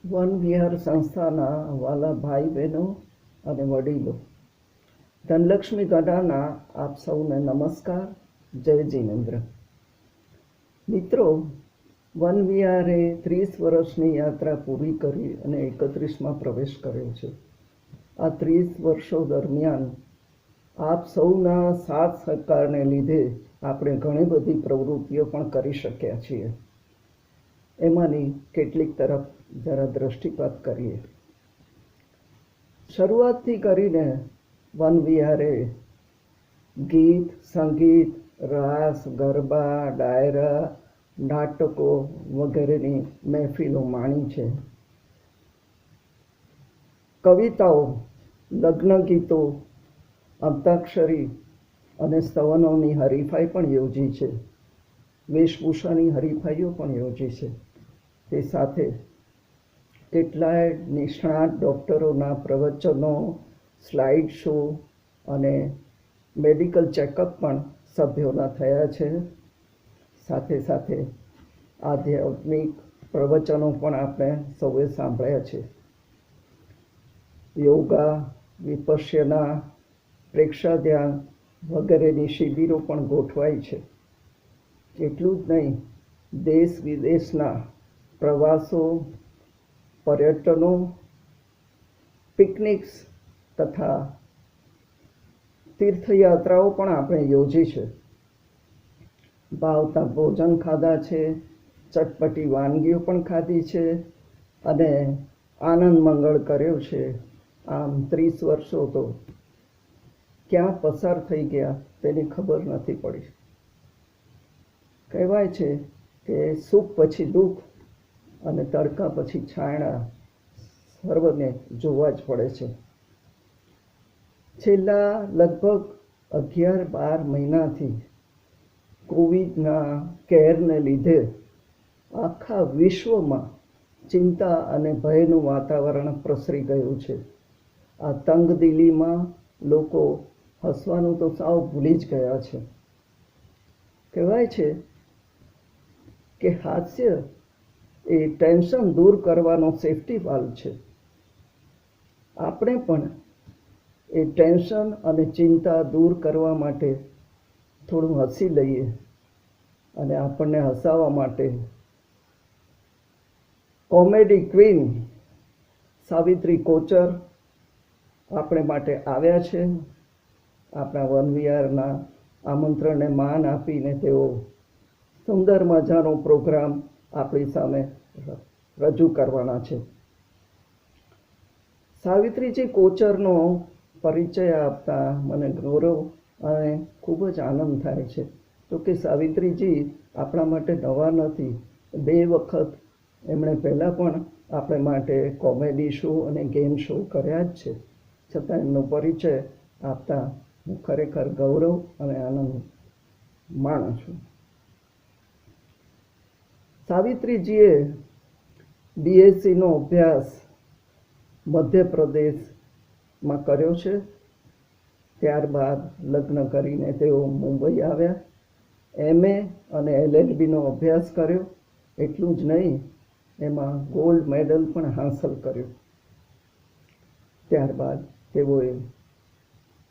One વિહાર સંસ્થાના વાલા ભાઈ બહેનો અને વડીલો, ધનલક્ષ્મી ગઢાના આપ સૌને નમસ્કાર. જય જિનેન્દ્ર. મિત્રો, વન વિહારે 30 વર્ષની યાત્રા પૂરી કરી અને 31માં પ્રવેશ કર્યો છે. આ 30 વર્ષો દરમિયાન આપ સૌના સાથ સહકારને લીધે આપણે ઘણી બધી પ્રવૃત્તિઓ પણ કરી શક્યા છીએ. એમાંની કેટલીક તરફ જરા દ્રષ્ટિપાત કરીએ. શરૂઆતથી કરીને વન વિહારે ગીત, સંગીત, રાસ, ગરબા, ડાયરા, નાટકો વગેરેની મહેફિલો માણી છે. કવિતાઓ, લગ્ન ગીતો, અંતાક્ષરી અને સ્તવનોની હરીફાઈ પણ યોજી છે. વેશભૂષાની હરીફાઈઓ પણ યોજી છે. તે સાથે કેટલાય નિષ્ણાત ડૉક્ટરોના પ્રવચનો, સ્લાઇડ શો અને મેડિકલ ચેકઅપ પણ સભ્યોના થયા છે. સાથે સાથે આધ્યાત્મિક પ્રવચનો પણ આપણે સૌએ સાંભળ્યા છે. યોગા, વિપશ્યના, પ્રેક્ષાધ્યાન વગેરેની શિબિરો પણ ગોઠવાઈ છે. એટલું જ નહીં, દેશ વિદેશના પ્રવાસો, પર્યટનો, પિકનિક્સ તથા તીર્થયાત્રાઓ પણ આપણે યોજી છે. ભાવતા ભોજન ખાધા છે, ચટપટી વાનગીઓ પણ ખાધી છે અને આનંદ મંગળ કર્યો છે. આમ 30 વર્ષો તો ક્યાં પસાર થઈ ગયા તેની ખબર નથી પડી. કહેવાય છે કે સુખ પછી દુઃખ અને તડકા પછી છાયડા સર્વને જોવા જ પડે છે. છેલ્લા લગભગ 11-12 મહિનાથી કોવિડના કેરને લીધે આખા વિશ્વમાં ચિંતા અને ભયનું વાતાવરણ પ્રસરી ગયું છે. આ તંગદિલીમાં લોકો હસવાનું તો સાવ ભૂલી જ ગયા છે. કહેવાય છે કે હાસ્ય એ ટેન્શન દૂર કરવાનો સેફટી વાલ્વ છે. આપણે પણ એ ટેન્શન અને ચિંતા દૂર કરવા માટે થોડું હસી લઈએ અને આપણને હસાવવા માટે કોમેડી ક્વીન સાવિત્રી કોચર આપણે માટે આવ્યા છે. આપણા વન વિહારના આમંત્રણને માન આપીને તેઓ સુંદર મજાનો પ્રોગ્રામ આપણી સામે રજૂ કરવાના છે. સાવિત્રીજી કોચરનો પરિચય આપતા મને ગૌરવ અને ખૂબ જ આનંદ થાય છે. તો કે સાવિત્રીજી આપણા માટે નવા નથી. 2 વખત એમણે પહેલાં પણ આપણે માટે કોમેડી શો અને ગેમ શો કર્યા જ છે. છતાં એમનો પરિચય આપતા હું ખરેખર ગૌરવ અને આનંદ માણું છું. સાવિત્રીજીએ BScનો અભ્યાસ મધ્યપ્રદેશમાં કર્યો છે. ત્યારબાદ લગ્ન કરીને તેઓ મુંબઈ આવ્યા. MA અને LLBનો અભ્યાસ કર્યો. એટલું જ નહીં, એમાં ગોલ્ડ મેડલ પણ હાંસલ કર્યો. ત્યારબાદ તેઓએ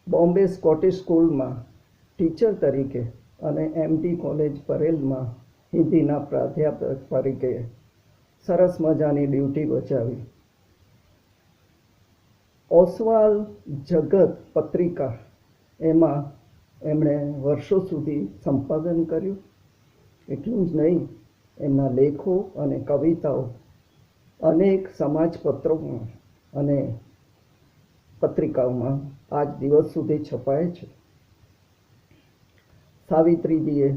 બોમ્બે સ્કોટિશ સ્કૂલમાં ટીચર તરીકે અને MD કોલેજ પરેલમાં હિન્દીના પ્રાધ્યાપક તરીકે સરસ મજાની ડ્યુટી બજાવી. ઓસવાલ જગત પત્રિકા એમાં એમણે વર્ષો સુધી સંપાદન કર્યું. એટલું જ નહીં, એમના લેખો અને કવિતાઓ અનેક સમાજપત્રોમાં અને પત્રિકાઓમાં આજ દિવસ સુધી છપાય છે. સાવિત્રીજીએ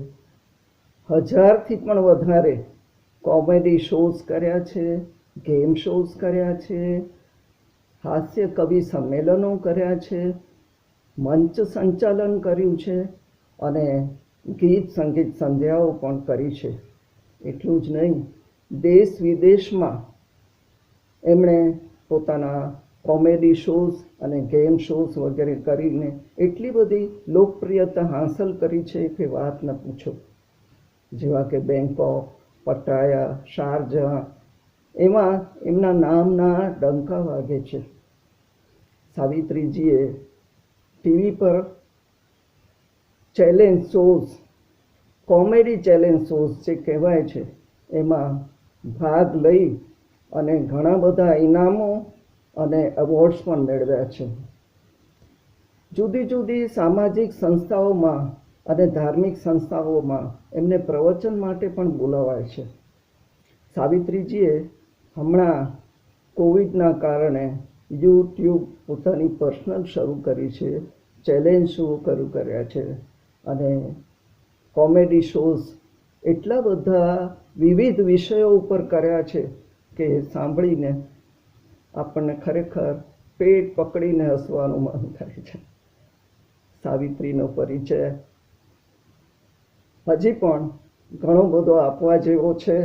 1000થી પણ વધારે કોમેડી શોઝ કર્યા છે, ગેમ શોઝ કર્યા છે, હાસ્ય કવિ સંમેલનો કર્યા છે, મંચ સંચાલન કર્યું છે અને ગીત સંગીત સંધ્યાઓ પણ કરી છે. એટલું જ નહીં, દેશ વિદેશમાં એમણે પોતાના કોમેડી શોઝ અને ગેમ શોઝ વગેરે કરીને એટલી બધી લોકપ્રિયતા હાંસલ કરી છે કે વાત ન પૂછો. જેવા કે બેંકોક, પટાયા, શારજહાં એમાં એમના નામના ડંકા વાગે છે. સાવિત્રીજીએ ટીવી પર challenge shows, comedy challenge shows જે કહેવાય છે એમાં ભાગ લઈ અને ઘણા બધા ઇનામો અને એવોર્ડ્સ પણ મેળવ્યા છે. જુદી જુદી સામાજિક સંસ્થાઓમાં અને ધાર્મિક સંસ્થાઓમાં એમને પ્રવચન માટે પણ બોલાવાય છે. સાવિત્રીજીએ હમણાં કોવિડના કારણે યુટ્યુબ પોતાની પર્સનલ શરૂ કરી છે, ચેલેન્જ શો શરૂ કર્યા છે અને કોમેડી શોઝ એટલા બધા વિવિધ વિષયો ઉપર કર્યા છે કે સાંભળીને આપણને ખરેખર પેટ પકડીને હસવાનું મન થાય છે. સાવિત્રીનો પરિચય હજી પણ ઘણો બધો આપવા જેવો છે,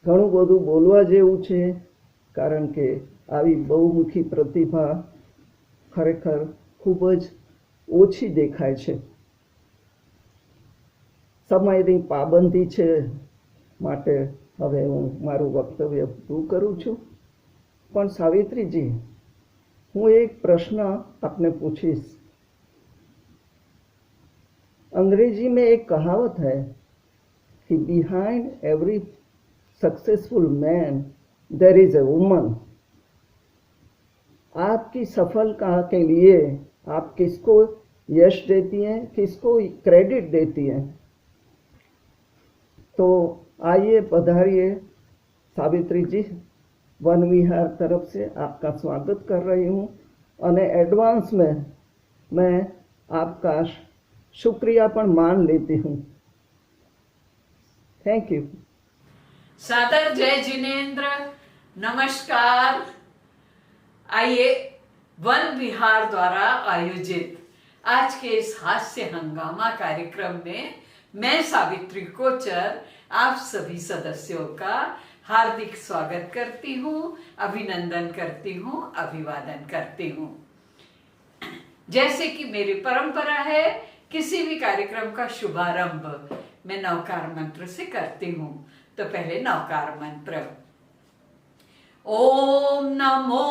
ઘણું બધું બોલવા જેવું છે, કારણ કે આવી બહુમુખી પ્રતિભા ખરેખર ખૂબ જ ઓછી દેખાય છે. સમયની પાબંદી છે માટે હવે હું મારું વક્તવ્ય પૂરું કરું છું. પણ સાવિત્રીજી, હું એક પ્રશ્ન આપને પૂછીશ. अंग्रेजी में एक कहावत है कि behind every successful man there is a woman. आपकी सफलता के लिए आप किसको यश देती हैं, किसको क्रेडिट देती हैं? तो आइए पधारिए सावित्री जी, वन विहार तरफ से आपका स्वागत कर रही हूँ और एडवांस में मैं आपका शुक्रिया पण मान लेती हूँ. Thank you. सादर जय जिनेन्द्र, नमस्कार. आइए वन विहार द्वारा आयोजित आज के इस हास्य हंगामा कार्यक्रम में मैं सावित्री कोचर आप सभी सदस्यों का हार्दिक स्वागत करती हूँ, अभिनंदन करती हूँ, अभिवादन करती हूँ. जैसे कि मेरी परंपरा है, किसी भी कार्यक्रम का शुभारंभ मैं नवकार मंत्र से करती हूँ. तो पहले नवकार मंत्र. ओम नमो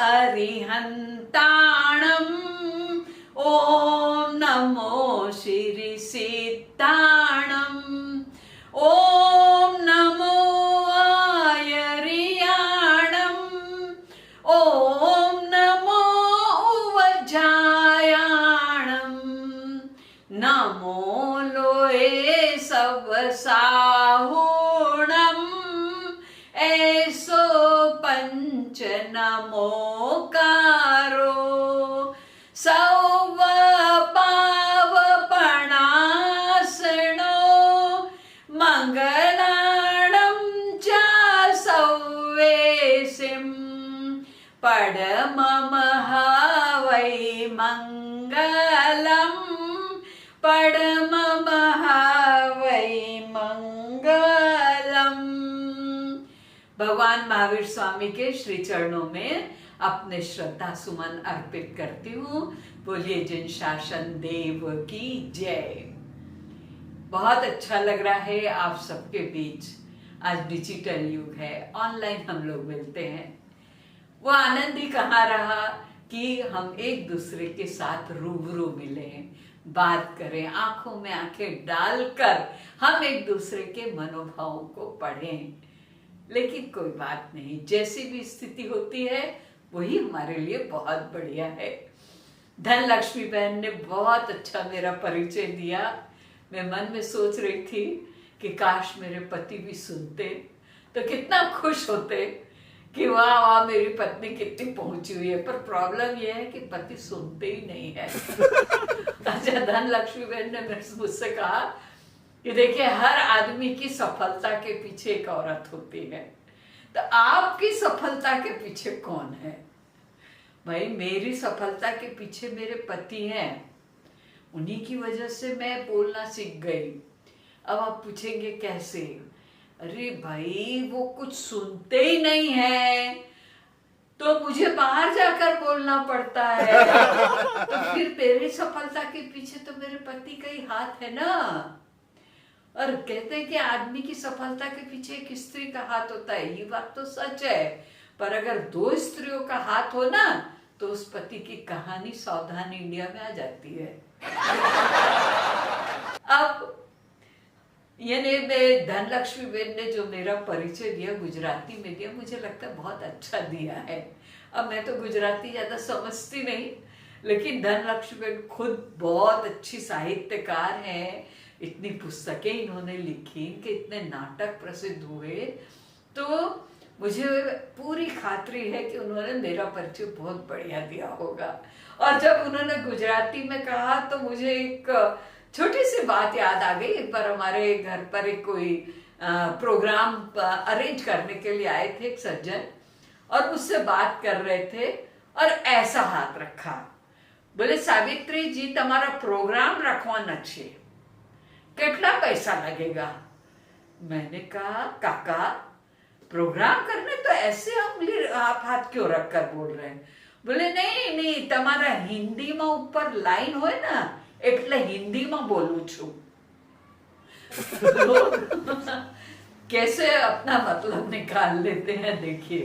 अरिहंताणम, ओम नमो श्री सिद्धाणम, ओम नमो आयरियाणम, ओम नमो उवजायाणम, नमो लोए सब साहुणम, ऐसो पंच नमोकारो, सौव पावपणासनो, मंगलाणं च सौवेसिं, पडममः वै मंगलम्, पडममः वै मंगलम्. भगवान महावीर स्वामी के श्री चरणों में अपने श्रद्धा सुमन अर्पित करती हूँ. बोलिए जिन शासन देव की जय. बहुत अच्छा लग रहा है आप सबके बीच. आज डिजिटल युग है, ऑनलाइन हम लोग मिलते हैं. वो आनंद ही कहाँ रहा कि हम एक दूसरे के साथ रूबरू मिले, बात करें, आंखों में आंखें डालकर हम एक दूसरे के मनोभावों को पढ़ें. लेकिन कोई बात नहीं, जैसी भी स्थिति होती है वही हमारे लिए बहुत बढ़िया है. धनलक्ष्मी बहन ने बहुत अच्छा मेरा परिचय दिया. मैं मन में सोच रही थी कि काश मेरे पति भी सुनते तो कितना खुश होते कि वाह वाह मेरी पत्नी कितनी पहुंची हुई है. पर प्रॉब्लम यह है कि पति सुनते ही नहीं है. अच्छा, धनलक्ष्मी बहन ने मुझसे कहा कि देखिए हर आदमी की सफलता के पीछे एक औरत होती है, तो आपकी सफलता के पीछे कौन है? भाई मेरी सफलता के पीछे मेरे पति हैं, उन्हीं की वजह से मैं बोलना सीख गई. अब आप पूछेंगे कैसे? अरे भाई वो कुछ सुनते ही नहीं है तो मुझे बाहर जाकर बोलना पड़ता है. तो फिर मेरी सफलता के पीछे तो मेरे पति का ही हाथ है ना. और कहते हैं कि आदमी की सफलता के पीछे एक स्त्री का हाथ होता है, ये बात तो सच है। पर अगर दो स्त्रियों का हाथ हो ना, तो उस पति की कहानी सावधान इंडिया में आ जाती है। अब यानी धनलक्ष्मी बेन ने जो मेरा परिचय दिया, गुजराती में दिया, मुझे लगता है बहुत अच्छा दिया है। अब मैं तो गुजराती ज्यादा समझती नहीं, लेकिन धनलक्ष्मी बेन खुद बहुत अच्छी साहित्यकार हैं। इतनी पुस्तकें इन्होंने लिखी, कि इतने नाटक प्रसिद्ध हुए, तो मुझे पूरी खातरी है कि उन्होंने मेरा परिचय बहुत बढ़िया दिया होगा। और जब उन्होंने गुजराती में कहा तो मुझे एक छोटी सी बात याद आ गई। एक बार हमारे घर पर एक कोई प्रोग्राम अरेंज करने के लिए आए थे एक सज्जन, और मुझसे बात कर रहे थे और ऐसा हाथ रखा, बोले सावित्री जी તમારા प्रोग्राम रखवाना छे, कितना पैसा लगेगा? मैंने कहा काका प्रोग्राम करने तो ऐसे आप हाथ क्यों रख कर बोल रहे हैं? बोले नहीं नहीं, તમારા હિન્દીમાં ઉપર લાઈન હોય ને એટલે હિન્દીમાં બોલું છું। कैसे अपना मतलब निकाल लेते हैं, देखिए।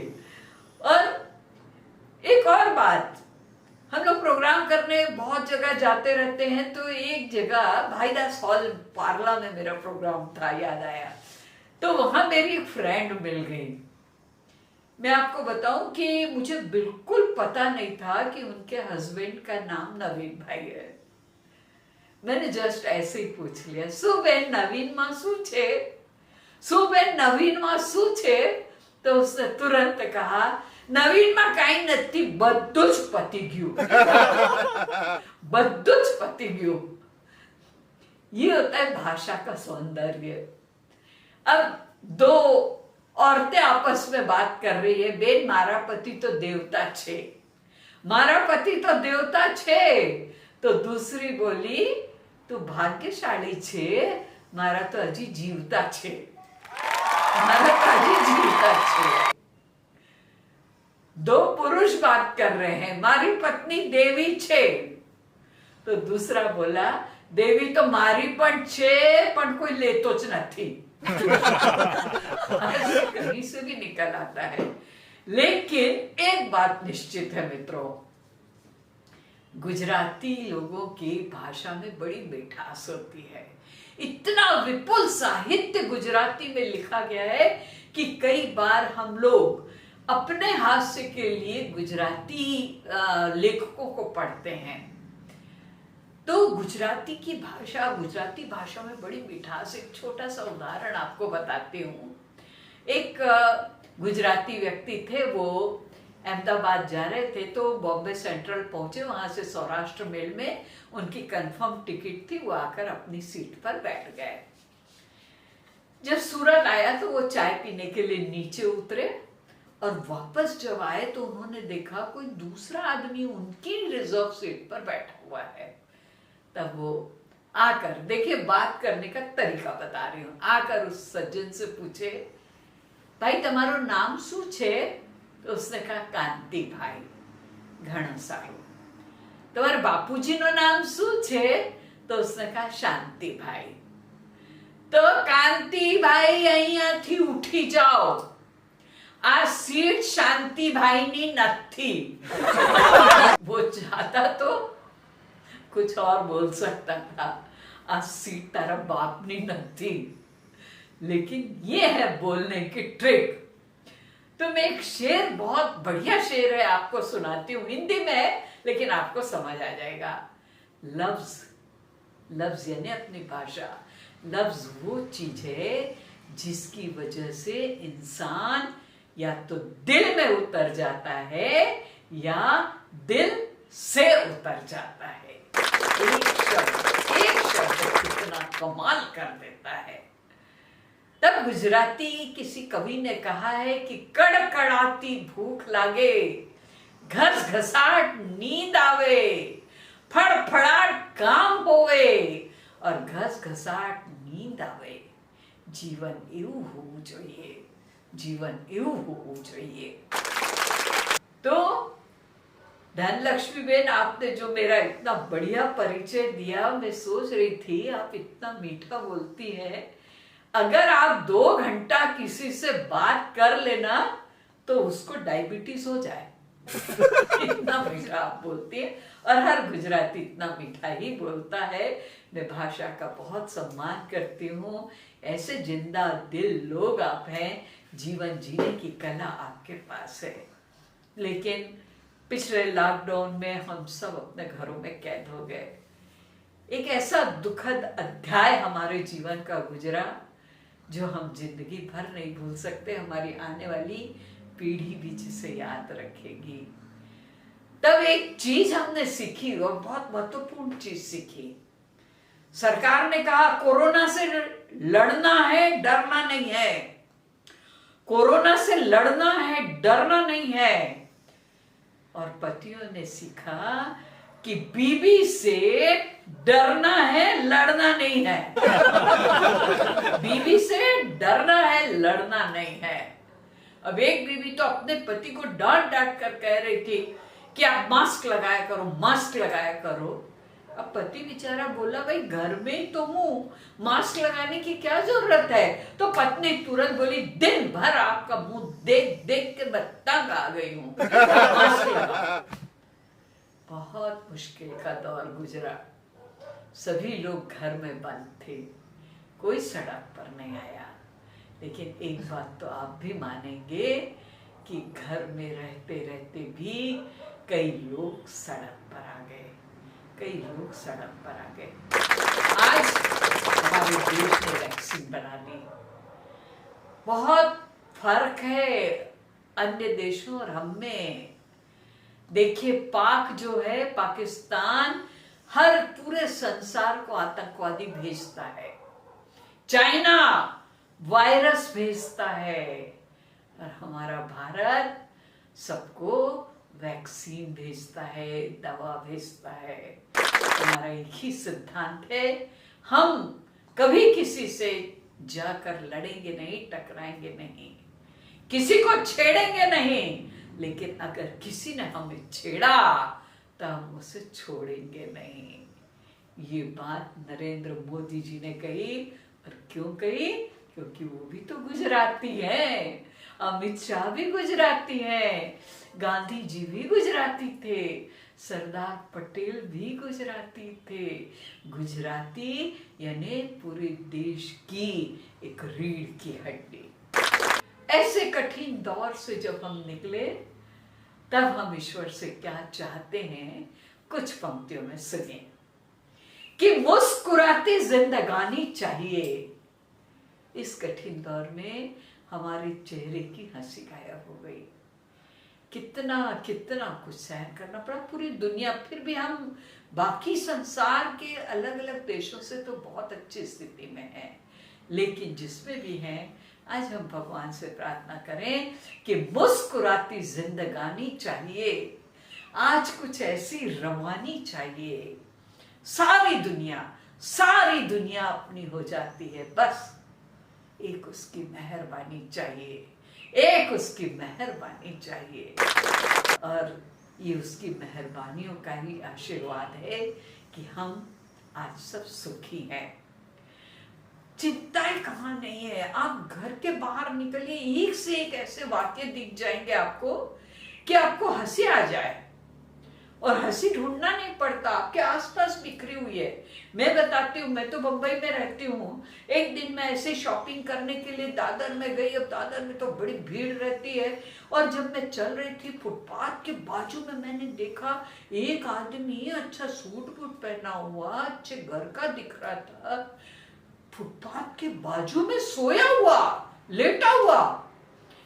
और एक और बात, हम लोग प्रोग्राम करने बहुत जगह जाते रहते हैं, तो एक जगह भाईदास हॉल पार्ला में मेरा प्रोग्राम था, याद आया, तो वहां मेरी एक फ्रेंड मिल गई। मैं आपको बताऊं कि मुझे बिल्कुल पता नहीं था कि उनके हस्बैंड का नाम नवीन भाई है। मैंने जस्ट ऐसे ही पूछ लिया, सुबेन नवीन मां शू छे? सुबेन नवीन मां शू छे? तो उसने तुरंत कहा, नवीन मां काई नथी, बद्धुं ज पती गयुं। बद्धुं ज पती गयुं। ये होता है भाषा का सौंदर्य। अब दो औरतें आपस में बात कर रही है, बेन मारा पति तो देवता छे, मारा पति तो देवता छे। तो दूसरी बोली, तू भाग्यशाली छे, मारा तो हजी जीवता छे, मारा तो हजी जीवता छे। दो पुरुष बात कर रहे हैं, मारी पत्नी देवी छे, तो दूसरा बोला, देवी तो मारी पण छे, पण कोई लेतो ज नहीं। कहीं से भी निकल आता है। लेकिन एक बात निश्चित है मित्रों, गुजराती लोगों की भाषा में बड़ी मिठास होती है। इतना विपुल साहित्य गुजराती में लिखा गया है कि कई बार हम लोग अपने हास्य के लिए गुजराती लेखकों को पढ़ते हैं। तो गुजराती भाषा में बड़ी मिठास। एक छोटा सा उदाहरण आपको बताती हूँ। एक गुजराती व्यक्ति थे, वो अहमदाबाद जा रहे थे, तो बॉम्बे सेंट्रल पहुंचे, वहां से सौराष्ट्र मेल में उनकी कंफर्म टिकट थी, वो आकर अपनी सीट पर बैठ गए। जब सूरत आया तो वो चाय पीने के लिए नीचे उतरे, और वापस जब आए तो उन्होंने देखा कोई दूसरा आदमी उनकी रिजर्व सीट पर बैठा हुआ है। तब वो आकर, देखिए बात करने का तरीका बता रही हूँ, आकर उस सज्जन से पूछे, भाई तुम्हारो नाम शू छे? तो उसने कहा कांति भाई। घणो सारू। तुम्हारे बापूजी नो नाम शू छे? तो उसने कहा शांति भाई। तो कांति भाई अहींयाथी उठी जाओ, आ सीट शांति भाई नी नथी। वो चाहता तो कुछ और बोल सकता था, आ सीट तारा बाप नी नथी, लेकिन ये है बोलने की ट्रिक। तो मैं एक शेर, बहुत बढ़िया शेर है, आपको सुनाती हूँ, हिंदी में है लेकिन आपको समझ आ जाएगा। लफ्ज यानी अपनी भाषा। लफ्ज वो चीज है जिसकी वजह से इंसान या तो दिल में उतर जाता है या दिल से उतर जाता है। एक शब्द कितना कमाल कर देता है। तब गुजराती किसी कवि ने कहा है कि कड़कड़ाती भूख लागे, घस घसाट नींद आवे, फड़फड़ाट काम होवे, और घस घसाट नींद आवे। जीवन એવું હોવું જોઈએ, जीवन એવું હોવું જોઈએ। तो धनलक्ष्मी बेन, आपने जो मेरा इतना बढ़िया परिचय दिया, मैं सोच रही थी आप इतना मीठा बोलती हैं, अगर आप 2 घंटा किसी से बात कर लेना तो उसको डायबिटीज हो जाए। इतना मीठा आप बोलती है, और हर गुजराती इतना मीठा ही बोलता है। मैं भाषा का बहुत सम्मान करती हूँ। ऐसे जिंदा दिल लोग आप हैं, जीवन जीने की कला आपके पास है। लेकिन पिछले लॉकडाउन में हम सब अपने घरों में कैद हो गए। एक ऐसा दुखद अध्याय हमारे जीवन का गुजरा जो हम जिंदगी भर नहीं भूल सकते। हमारी आने वाली पीढ़ी भी जिसे याद रखेगी। तब एक चीज हमने सीखी, और बहुत महत्वपूर्ण चीज सीखी। सरकार ने कहा कोरोना से लड़ना है, डरना नहीं है। कोरोना से लड़ना है, डरना नहीं है। और पतियों ने सीखा कि बीवी से डरना है, लड़ना नहीं है। बीवी से डरना है, लड़ना नहीं है। अब एक बीवी तो अपने पति को डांट डांट कर कह रही थी कि आप मास्क लगाया करो, मास्क लगाया करो। अब पति बेचारा बोला भाई घर में ही तो हूं, मास्क लगाने की क्या जरूरत है। तो पत्नी तुरंत बोली दिन भर आपका मुंह देख देख के मैं तंग आ गई हूं, मास्क लगाओ। बहुत मुश्किल का दौर गुजरा। सभी लोग घर में बंद थे, कोई सड़क पर नहीं आया। लेकिन एक बात तो आप भी मानेंगे कि घर में रहते रहते भी कई लोग सड़क पर आ गए, कई लोग सड़क पर आ गए। आज हमारे देश ने वैक्सीन बना ली। बहुत फर्क है अन्य देशों और हम में। देखिए पाक जो है, पाकिस्तान हर पूरे संसार को आतंकवादी भेजता है। चाइना वायरस भेजता है, और हमारा भारत सबको वैक्सीन भेजता है, दवा भेजता है। हमारा एक ही सिद्धांत है, हम कभी किसी से जाकर लड़ेंगे नहीं, टकराएंगे नहीं, किसी को छेड़ेंगे नहीं। लेकिन अगर किसी ने हमें छेड़ा तो हम उसे छोड़ेंगे नहीं। ये बात नरेंद्र मोदी जी ने कही। और क्यों कही? क्योंकि वो भी तो गुजराती हैं, अमित शाह भी गुजराती हैं, गांधी जी भी गुजराती थे, सरदार पटेल भी गुजराती थे। गुजराती यानी पूरे देश की एक रीढ़ की हड्डी। ऐसे कठिन दौर से जब हम निकले तब हम ईश्वर से क्या चाहते हैं, कुछ पंक्तियों में सुनिए कि मुस्कुराती जिंदगानी चाहिए। इस कठिन दौर में हमारे चेहरे की हंसी गायब हो गई। कितना कितना कुछ सहन करना पड़ा, पूरी दुनिया। फिर भी हम बाकी संसार के अलग अलग देशों से तो बहुत अच्छी स्थिति में हैं, लेकिन जिसमें भी हैं आज हम भगवान से प्रार्थना करें कि मुस्कुराती जिंदगानी चाहिए। आज कुछ ऐसी रवानी चाहिए। सारी दुनिया अपनी हो जाती है, बस एक उसकी मेहरबानी चाहिए, एक उसकी मेहरबानी चाहिए। और ये उसकी मेहरबानियों का ही आशीर्वाद है कि हम आज सब सुखी हैं। चिंताएं कहाँ नहीं है। आप घर के बाहर निकलिए, एक से एक ऐसे वाक्य दिख जाएंगे आपको कि आपको हंसी आ जाए। और हंसी ढूंढना नहीं पड़ता, आपके आसपास बिखरी हुई है। मैं बताती हूँ, मैं तो बंबई में रहती हूँ। एक दिन मैं ऐसे शॉपिंग करने के लिए दादर में गई। अब दादर में तो बड़ी भीड़ रहती है, और जब मैं चल रही थी फुटपाथ के बाजू में मैंने देखा एक आदमी अच्छा सूट बूट पहना हुआ, अच्छे घर का दिख रहा था, फुटपाथ के बाजू में सोया हुआ, लेटा हुआ।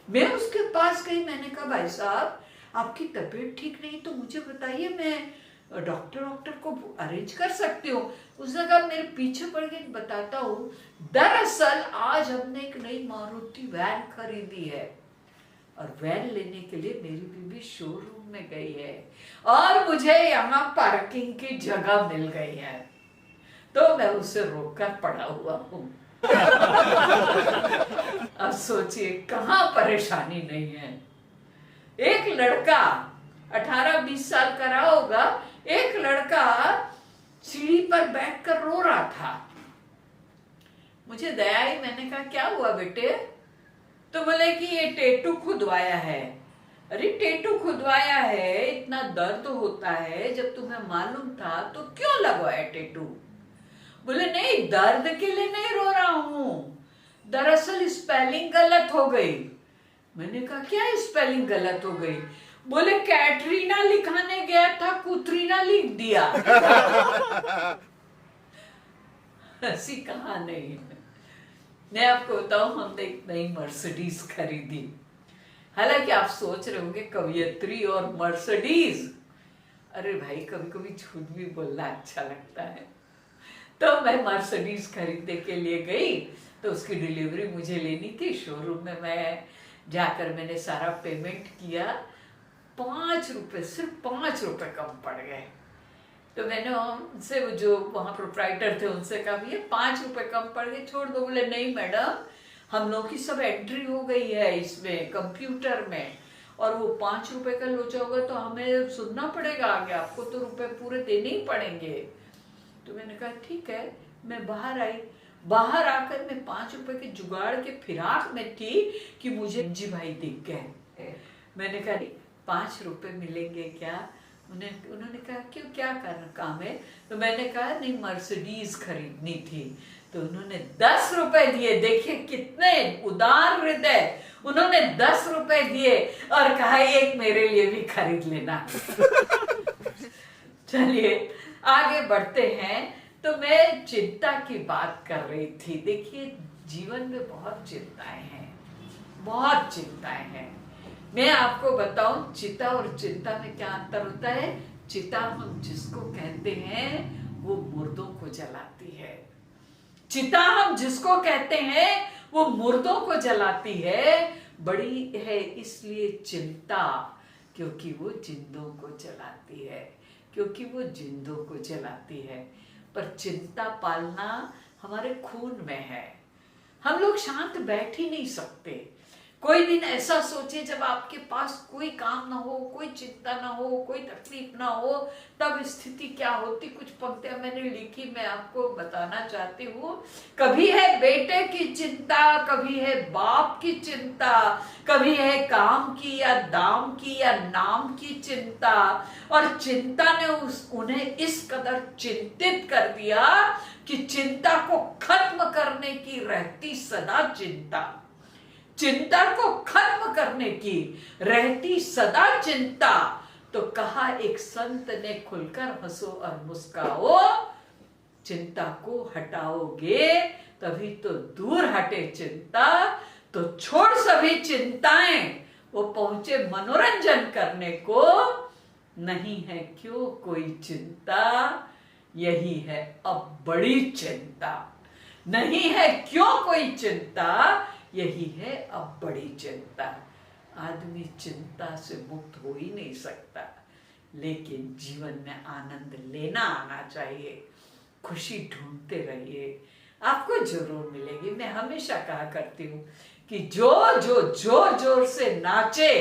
मैं उसके पास गई, मैंने कहा भाई साहब आपकी तबीयत ठीक नहीं तो मुझे बताइए, मैं डॉक्टर को अरेंज कर सकती हूँ। उसने कहा मेरे पीछे पड़ के बताता हूँ। दरअसल आज हमने एक नई मारुति वैन खरीदी है, और वैन लेने के लिए मेरी बीवी शोरूम में गई है, और मुझे यहाँ पार्किंग की जगह मिल गई है, तो मैं उसे रोककर पड़ा हुआ हूँ। अब सोचिए कहाँ परेशानी नहीं है। एक लड़का 18-20 साल का रहा होगा, एक लड़का सीढ़ी पर बैठकर रो रहा था। मुझे दया आई, मैंने कहा क्या हुआ बेटे? तो बोले कि ये टैटू खुदवाया है। अरे टैटू खुदवाया है, इतना दर्द होता है, जब तुम्हें मालूम था तो क्यों लगवाया टैटू? बोले नहीं, दर्द के लिए नहीं रो रहा हूं, दरअसल स्पेलिंग गलत हो गई। मैंने कहा क्या स्पेलिंग गलत हो गई? बोले कैटरीना लिखाने गया था, कुतरीना लिख दिया। ऐसी कहा नहीं। मैं आपको बताऊं, हमने एक नई मर्सिडीज खरीदी। हालांकि आप सोच रहे होंगे कवियत्री और मर्सिडीज, अरे भाई कभी कभी झूठ भी बोलना अच्छा लगता है। तो मैं मर्सिडीज खरीदने के लिए गई, तो उसकी डिलीवरी मुझे लेनी थी। शोरूम में मैं जाकर मैंने सारा पेमेंट किया, 5 रुपए, सिर्फ 5 रुपए कम पड़ गए। तो मैंने उनसे, जो वहाँ प्रोप्राइटर थे, उनसे कहा भैया 5 रुपए कम पड़ गए, छोड़ दो। बोले नहीं मैडम, हम लोग की सब एंट्री हो गई है इसमें कंप्यूटर में, और वो 5 रुपए का लोचा होगा तो हमें सुनना पड़ेगा आगे, आपको तो रुपए पूरे देने ही पड़ेंगे। तो मैंने कहा ठीक है। मैं बाहर आई, बाहर आकर मैं 5 रुपए के जुगाड़ के फिराक में थी कि मुझे जी भाई दिख गए। मैंने कहा 5 रुपए मिलेंगे क्या? उन्होंने कहा क्यों, क्या काम है? तो मैंने कहा नहीं, मर्सिडीज खरीदनी थी। तो उन्होंने 10 रुपए दिए। देखिए कितने उदार हृदय, उन्होंने 10 रुपए दिए और कहा एक मेरे लिए भी खरीद लेना। चलिए आगे बढ़ते हैं। तो मैं चिंता की बात कर रही थी। देखिए जीवन में बहुत चिंताएं हैं, बहुत चिंताएं हैं। मैं आपको बताऊं चिता और चिंता में क्या अंतर होता है। चिता हम जिसको कहते हैं वो मुर्दों को जलाती है। चिता हम जिसको कहते हैं वो मुर्दों को जलाती है। बड़ी है इसलिए चिंता, क्योंकि वो जिंदों को जलाती है, क्योंकि वो जिंदों को जलाती है। पर चिंता पालना हमारे खून में है। हम लोग शांत बैठ ही नहीं सकते। कोई दिन ऐसा सोचे जब आपके पास कोई काम ना हो, कोई चिंता ना हो, कोई तकलीफ ना हो, तब स्थिति क्या होती। कुछ पंक्तियां मैंने लिखी, मैं आपको बताना चाहती हूँ। कभी है बेटे की चिंता, कभी है बाप की चिंता, कभी है काम की या दाम की या नाम की चिंता। और चिंता ने उन्हें इस कदर चिंतित कर दिया कि चिंता को खत्म करने की रहती सदा चिंता। चिंता को खत्म करने की रहती सदा चिंता। तो कहा एक संत ने, खुलकर हंसो और मुस्काओ, चिंता को हटाओगे तभी तो दूर हटे चिंता। तो छोड़ सभी चिंताएं, वो पहुंचे मनोरंजन करने को। नहीं है क्यों कोई चिंता, यही है अब बड़ी चिंता। नहीं है क्यों कोई चिंता, यही है अब बड़ी चिंता। आदमी चिंता से मुक्त हो ही नहीं सकता, लेकिन जीवन में आनंद लेना आना चाहिए। खुशी ढूंढते रहिए, आपको जरूर मिलेगी। मैं हमेशा कहा करती हूँ कि जो जोर जोर से नाचे,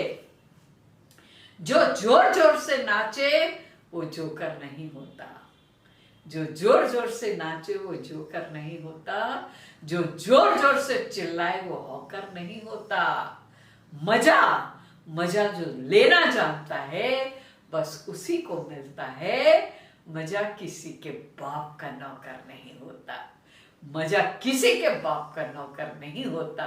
जो जोर जोर से नाचे वो जोकर नहीं होता। जो जोर जोर से नाचे वो जोकर नहीं होता। जो जोर जोर से चिल्लाए वो हॉकर नहीं होता। मजा जो लेना जानता है बस उसी को मिलता है। मजा किसी के बाप का नौकर नहीं होता। मजा किसी के बाप का नौकर नहीं होता।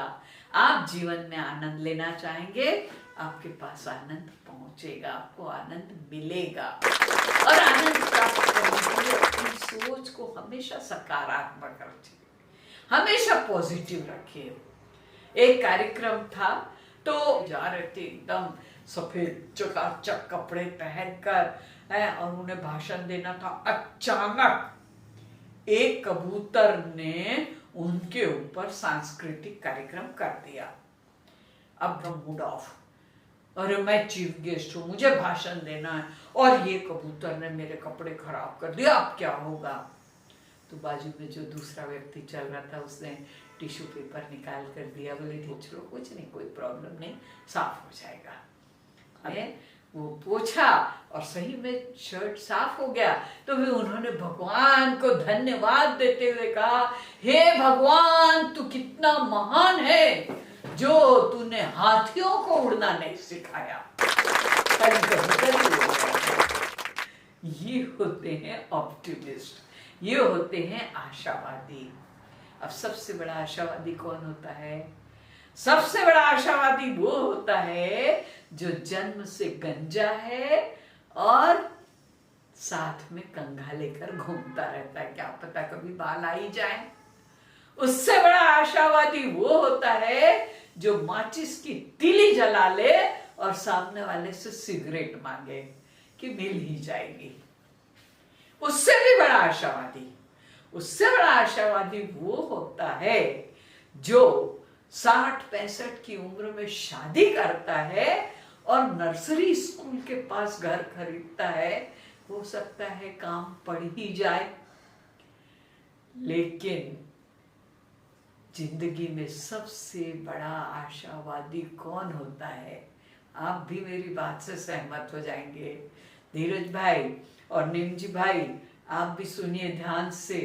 आप जीवन में आनंद लेना चाहेंगे, आपके पास आनंद पहुंचेगा, आपको आनंद मिलेगा। और आनंद प्राप्त करने के लिए अपनी सोच को हमेशा सकारात्मक रखिए, हमेशा पॉजिटिव रखिए। एक कार्यक्रम था तो जा रहे थे एकदम सफेद चकाचक कपड़े पहनकर और उन्हें भाषण देना था। अचानक एक कबूतर ने उनके ऊपर सांस्कृतिक कार्यक्रम कर दिया। अब मूड ऑफ, अरे मैं चीफ गेस्ट हूं, मुझे भाषण देना है, और ये कबूतर ने मेरे कपड़े खराब कर दिया, अब क्या होगा। तो बाजू में जो दूसरा व्यक्ति चल रहा था उसने टिश्यू पेपर निकाल कर दिया, बोले चलो कुछ नहीं, कोई प्रॉब्लम नहीं, साफ हो जाएगा। वो पोछा और सही में शर्ट साफ हो गया। तो फिर उन्होंने भगवान को धन्यवाद देते हुए कहा, हे भगवान, तू कितना महान है जो तूने हाथियों को उड़ना नहीं सिखाया। ये होते हैं ऑप्टिमिस्ट, ये होते हैं आशावादी। अब सबसे बड़ा आशावादी कौन होता है? सबसे बड़ा आशावादी वो होता है जो जन्म से गंजा है और साथ में कंघा लेकर घूमता रहता है, क्या पता कभी बाल आ ही जाए। उससे बड़ा आशावादी वो होता है जो माचिस की तीली जला ले और सामने वाले से सिगरेट मांगे कि मिल ही जाएगी। उससे भी बड़ा आशावादी, उससे बड़ा आशावादी वो होता है जो 60-65 की उम्र में शादी करता है और नर्सरी स्कूल के पास घर खरीदता है। हो सकता है काम पड़ ही जाए, लेकिन जिंदगी में सबसे बड़ा आशावादी कौन होता है? आप भी मेरी बात से सहमत हो जाएंगे। धीरज भाई और नीम जी भाई, आप भी सुनिए ध्यान से।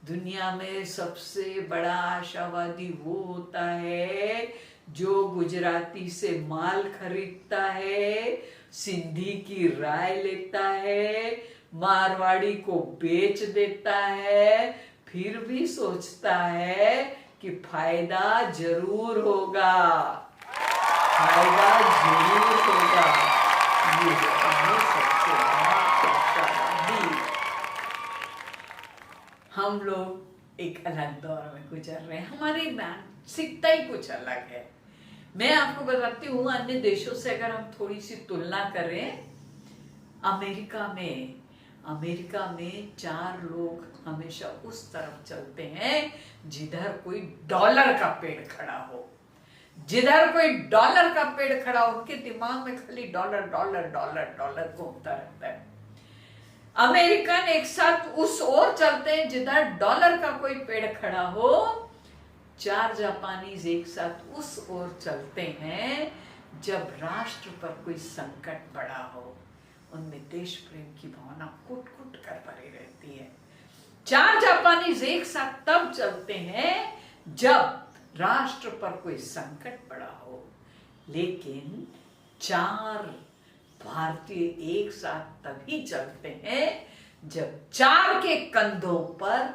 दुनिया में सबसे बड़ा आशावादी वो होता है जो गुजराती से माल खरीदता है, सिंधी की राय लेता है, मारवाड़ी को बेच देता है, फिर भी सोचता है कि फायदा जरूर होगा, फायदा जरूर होगा। ये होता है सबसे बड़ा आशावादी। हम लोग एक अलग दौर में गुजर रहे हैं, हमारी मानसिकता ही कुछ अलग है। मैं आपको बताती हूँ, अन्य देशों से अगर हम थोड़ी सी तुलना करें, अमेरिका में 4 लोग हमेशा उस तरफ चलते हैं जिधर कोई डॉलर का पेड़ खड़ा हो। जिधर कोई डॉलर का पेड़ खड़ा हो, उनके दिमाग में खाली डॉलर डॉलर डॉलर डॉलर घूमता रहता है। अमेरिकन एक साथ उस ओर चलते हैं जिधर डॉलर का कोई पेड़ खड़ा हो। 4 जापानीज एक साथ उस ओर चलते हैं जब राष्ट्र पर कोई संकट पड़ा हो। उनमें देश प्रेम की भावना कुट कुट कर भरी रहती है। 4 जापानीज एक साथ तब चलते हैं जब राष्ट्र पर कोई संकट पड़ा हो, लेकिन 4 भारतीय एक साथ तभी चलते हैं जब 4 के कंधों पर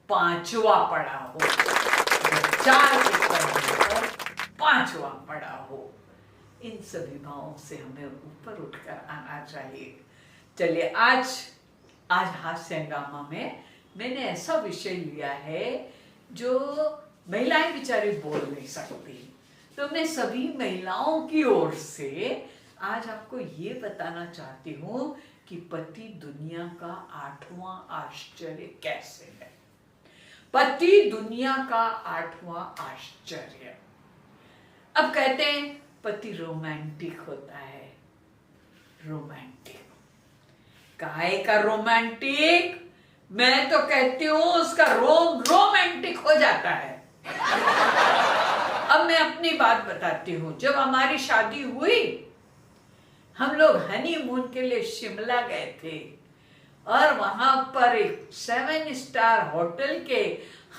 5वां पड़ा हो। जब 4 के कंधों पर 5वां पड़ा हो। इन सभी भावों से हमें ऊपर उठकर आना चाहिए। चलिए, आज हास्य हंगामा में मैंने ऐसा विषय लिया है जो महिलाएं बेचारी बोल नहीं सकती, तो मैं सभी महिलाओं की ओर से आज आपको ये बताना चाहती हूँ कि पति दुनिया का 8वां आश्चर्य कैसे है। पति दुनिया का 8वां आश्चर्य। अब कहते हैं पति रोमांटिक होता है। रोमांटिक काहे का रोमांटिक? मैं तो कहती हूं उसका रोमांटिक हो जाता है। अब मैं अपनी बात बताती हूं। जब हमारी शादी हुई, हम लोग हनीमून के लिए शिमला गए थे और वहां पर एक 7 स्टार होटल के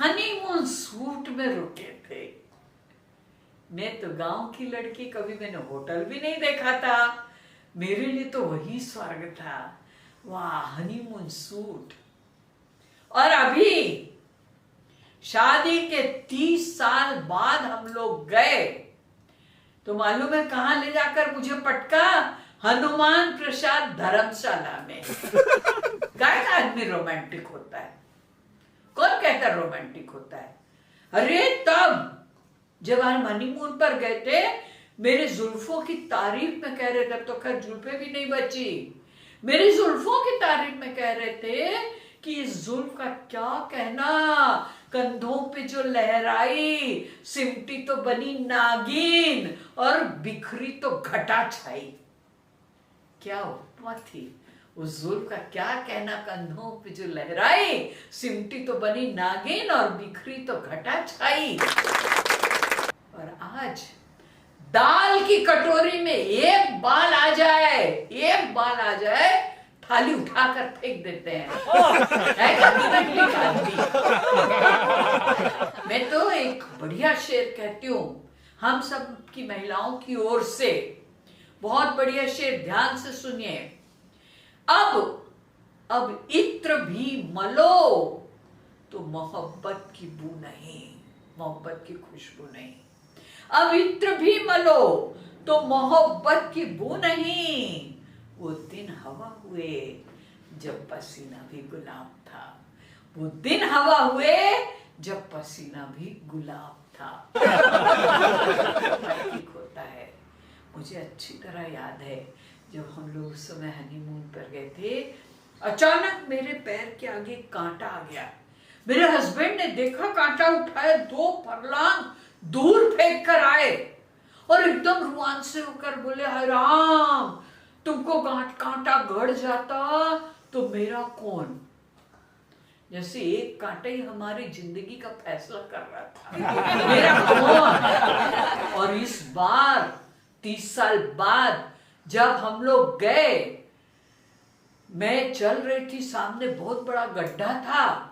हनीमून सूट में रुके थे। मैं तो गांव की लड़की, कभी मैंने होटल भी नहीं देखा था। मेरे लिए तो वही स्वर्ग था। वाह, हनीमून सूट। और अभी शादी के 30 साल बाद हम लोग गए तो मालूम है कहां ले जाकर मुझे पटका? हनुमान प्रसाद धर्मशाला में। क्या आदमी रोमांटिक होता है? कौन कहता है रोमांटिक होता है? अरे तब जब हम हनीमून पर गए थे, मेरे जुल्फों की तारीफ में कह रहे थे, तो खैर जुल्फे भी नहीं बची, मेरी जुल्फों की तारीफ में कह रहे थे कि इस जुल्फ का क्या कहना, कंधों पे जो लहराई, सिमटी तो बनी नागिन और बिखरी तो घटा छाई। क्या उपमा थी उस जुल्फ का, क्या कहना, कंधों पे जो लहराई, सिमटी तो बनी नागिन और बिखरी तो घटा छाई। और आज दाल की कटोरी में एक बाल आ जाए, थाली उठाकर फेंक देते हैं। है क्या निरंकुश आदमी? मैं तो एक बढ़िया शेर कहती हूँ हम सब की महिलाओं की ओर से, बहुत बढ़िया शेर, ध्यान से सुनिए। अब इत्र भी मलो तो मोहब्बत की बू नहीं, मोहब्बत की खुशबू नहीं। अब इत्र भी मलो तो मोहब्बत की बू नहीं। वो दिन हवा हुए जब पसीना भी गुलाब था, वो दिन हवा हुए जब पसीना भी गुलाब था। ठीक होता है। मुझे अच्छी तरह याद है जब हम लोग उस समय हनीमून पर गए थे, अचानक मेरे पैर के आगे कांटा आ गया। मेरे हस्बैंड ने देखा, कांटा उठाया, 2 फरलांग दूर फेंक कर आए और एकदम रुआन से होकर बोले, हाय राम, तुमको कांटा गड़ जाता तो मेरा कौन। जैसे एक कांटा ही हमारी जिंदगी का फैसला कर रहा था। मेरा कौन। और इस बार 30 साल बाद जब हम लोग गए, मैं चल रही थी, सामने बहुत बड़ा गड्ढा था,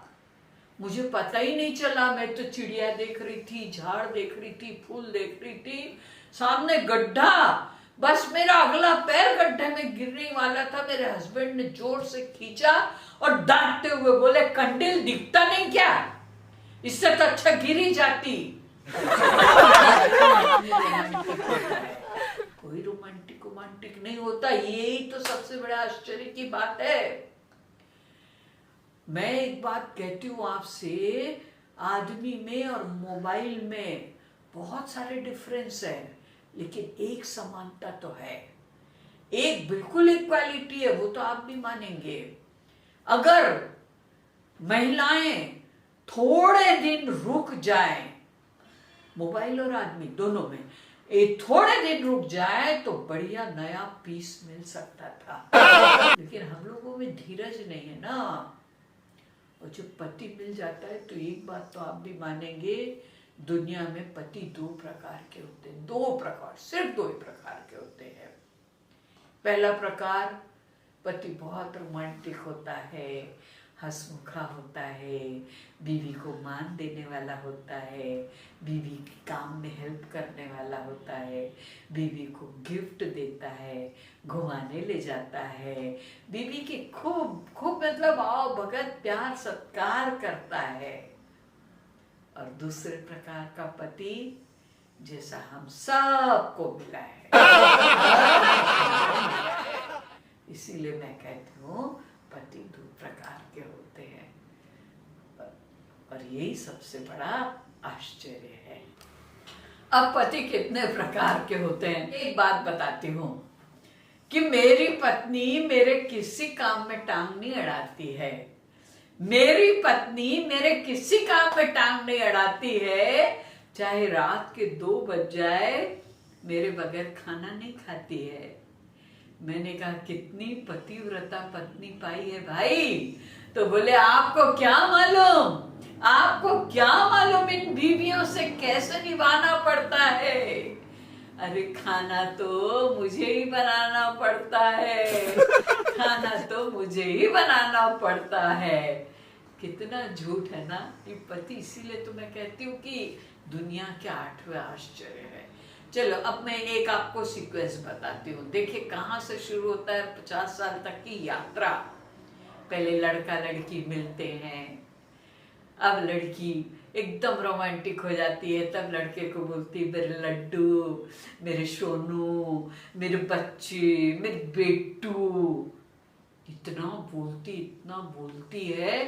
मुझे पता ही नहीं चला। मैं तो चिड़िया देख रही थी, झाड़ देख रही थी, फूल देख रही थी, सामने गड्ढा, बस मेरा अगला पैर गड्ढे में गिरने वाला था। मेरे हस्बैंड ने जोर से खींचा और डांटते हुए बोले, कंडिल दिखता नहीं क्या, इससे तो अच्छा गिर ही जाती। कोई रोमांटिक नहीं होता, यही तो सबसे बड़ा आश्चर्य की बात है। मैं एक बात कहती हूँ आपसे, आदमी में और मोबाइल में बहुत सारे डिफरेंस है, लेकिन एक समानता तो है, एक बिल्कुल इक्वालिटी है, वो तो आप भी मानेंगे। अगर महिलाएं थोड़े दिन रुक जाएं, मोबाइल और आदमी दोनों में थोड़े दिन रुक जाए तो बढ़िया नया पीस मिल सकता था। लेकिन हम लोगों में धीरज नहीं है ना। और जब पति मिल जाता है तो एक बात तो आप भी मानेंगे, दुनिया में पति 2 प्रकार के होते हैं, 2 प्रकार, सिर्फ 2 ही प्रकार के होते हैं। पहला प्रकार, पति बहुत रोमांटिक होता है, हंसमुखा होता है, बीवी को मान देने वाला होता है, बीवी के काम में हेल्प करने वाला होता है, बीवी को गिफ्ट देता है, घुमाने ले जाता है, बीवी की खूब मतलब आओ भगत प्यार सत्कार करता है। और दूसरे प्रकार का पति जैसा हम सबको मिला है। इसीलिए मैं कहती हूँ पति 2 प्रकार के होते हैं, और यही सबसे बड़ा आश्चर्य है। अब पति कितने प्रकार के होते हैं, एक बात बताती हूँ कि मेरी पत्नी मेरे किसी काम में टांग नहीं अड़ाती है, मेरी पत्नी मेरे किसी काम में टांग नहीं अड़ाती है। चाहे रात के 2 बज जाए, मेरे बगैर खाना नहीं खाती है। मैंने कहा कितनी पतिव्रता पत्नी पाई है भाई। तो बोले आपको क्या मालूम, आपको क्या मालूम इन बीवियों से कैसे निभाना पड़ता है। अरे खाना तो मुझे ही बनाना पड़ता है, खाना तो मुझे ही बनाना पड़ता है। कितना झूठ है ना ये पति। इसीलिए तो मैं कहती हूँ कि दुनिया के 8वें आश्चर्य है। चलो अब मैं एक आपको सीक्वेंस बताती हूँ, देखिए कहाँ से शुरू होता है 50 साल तक की यात्रा। पहले लड़का लड़की मिलते हैं, अब लड़की एकदम रोमांटिक हो जाती है, तब लड़के को बोलती है मेरे लड्डू, मेरे सोनू, मेरे बच्चे, मेरे बेटू। इतना बोलती है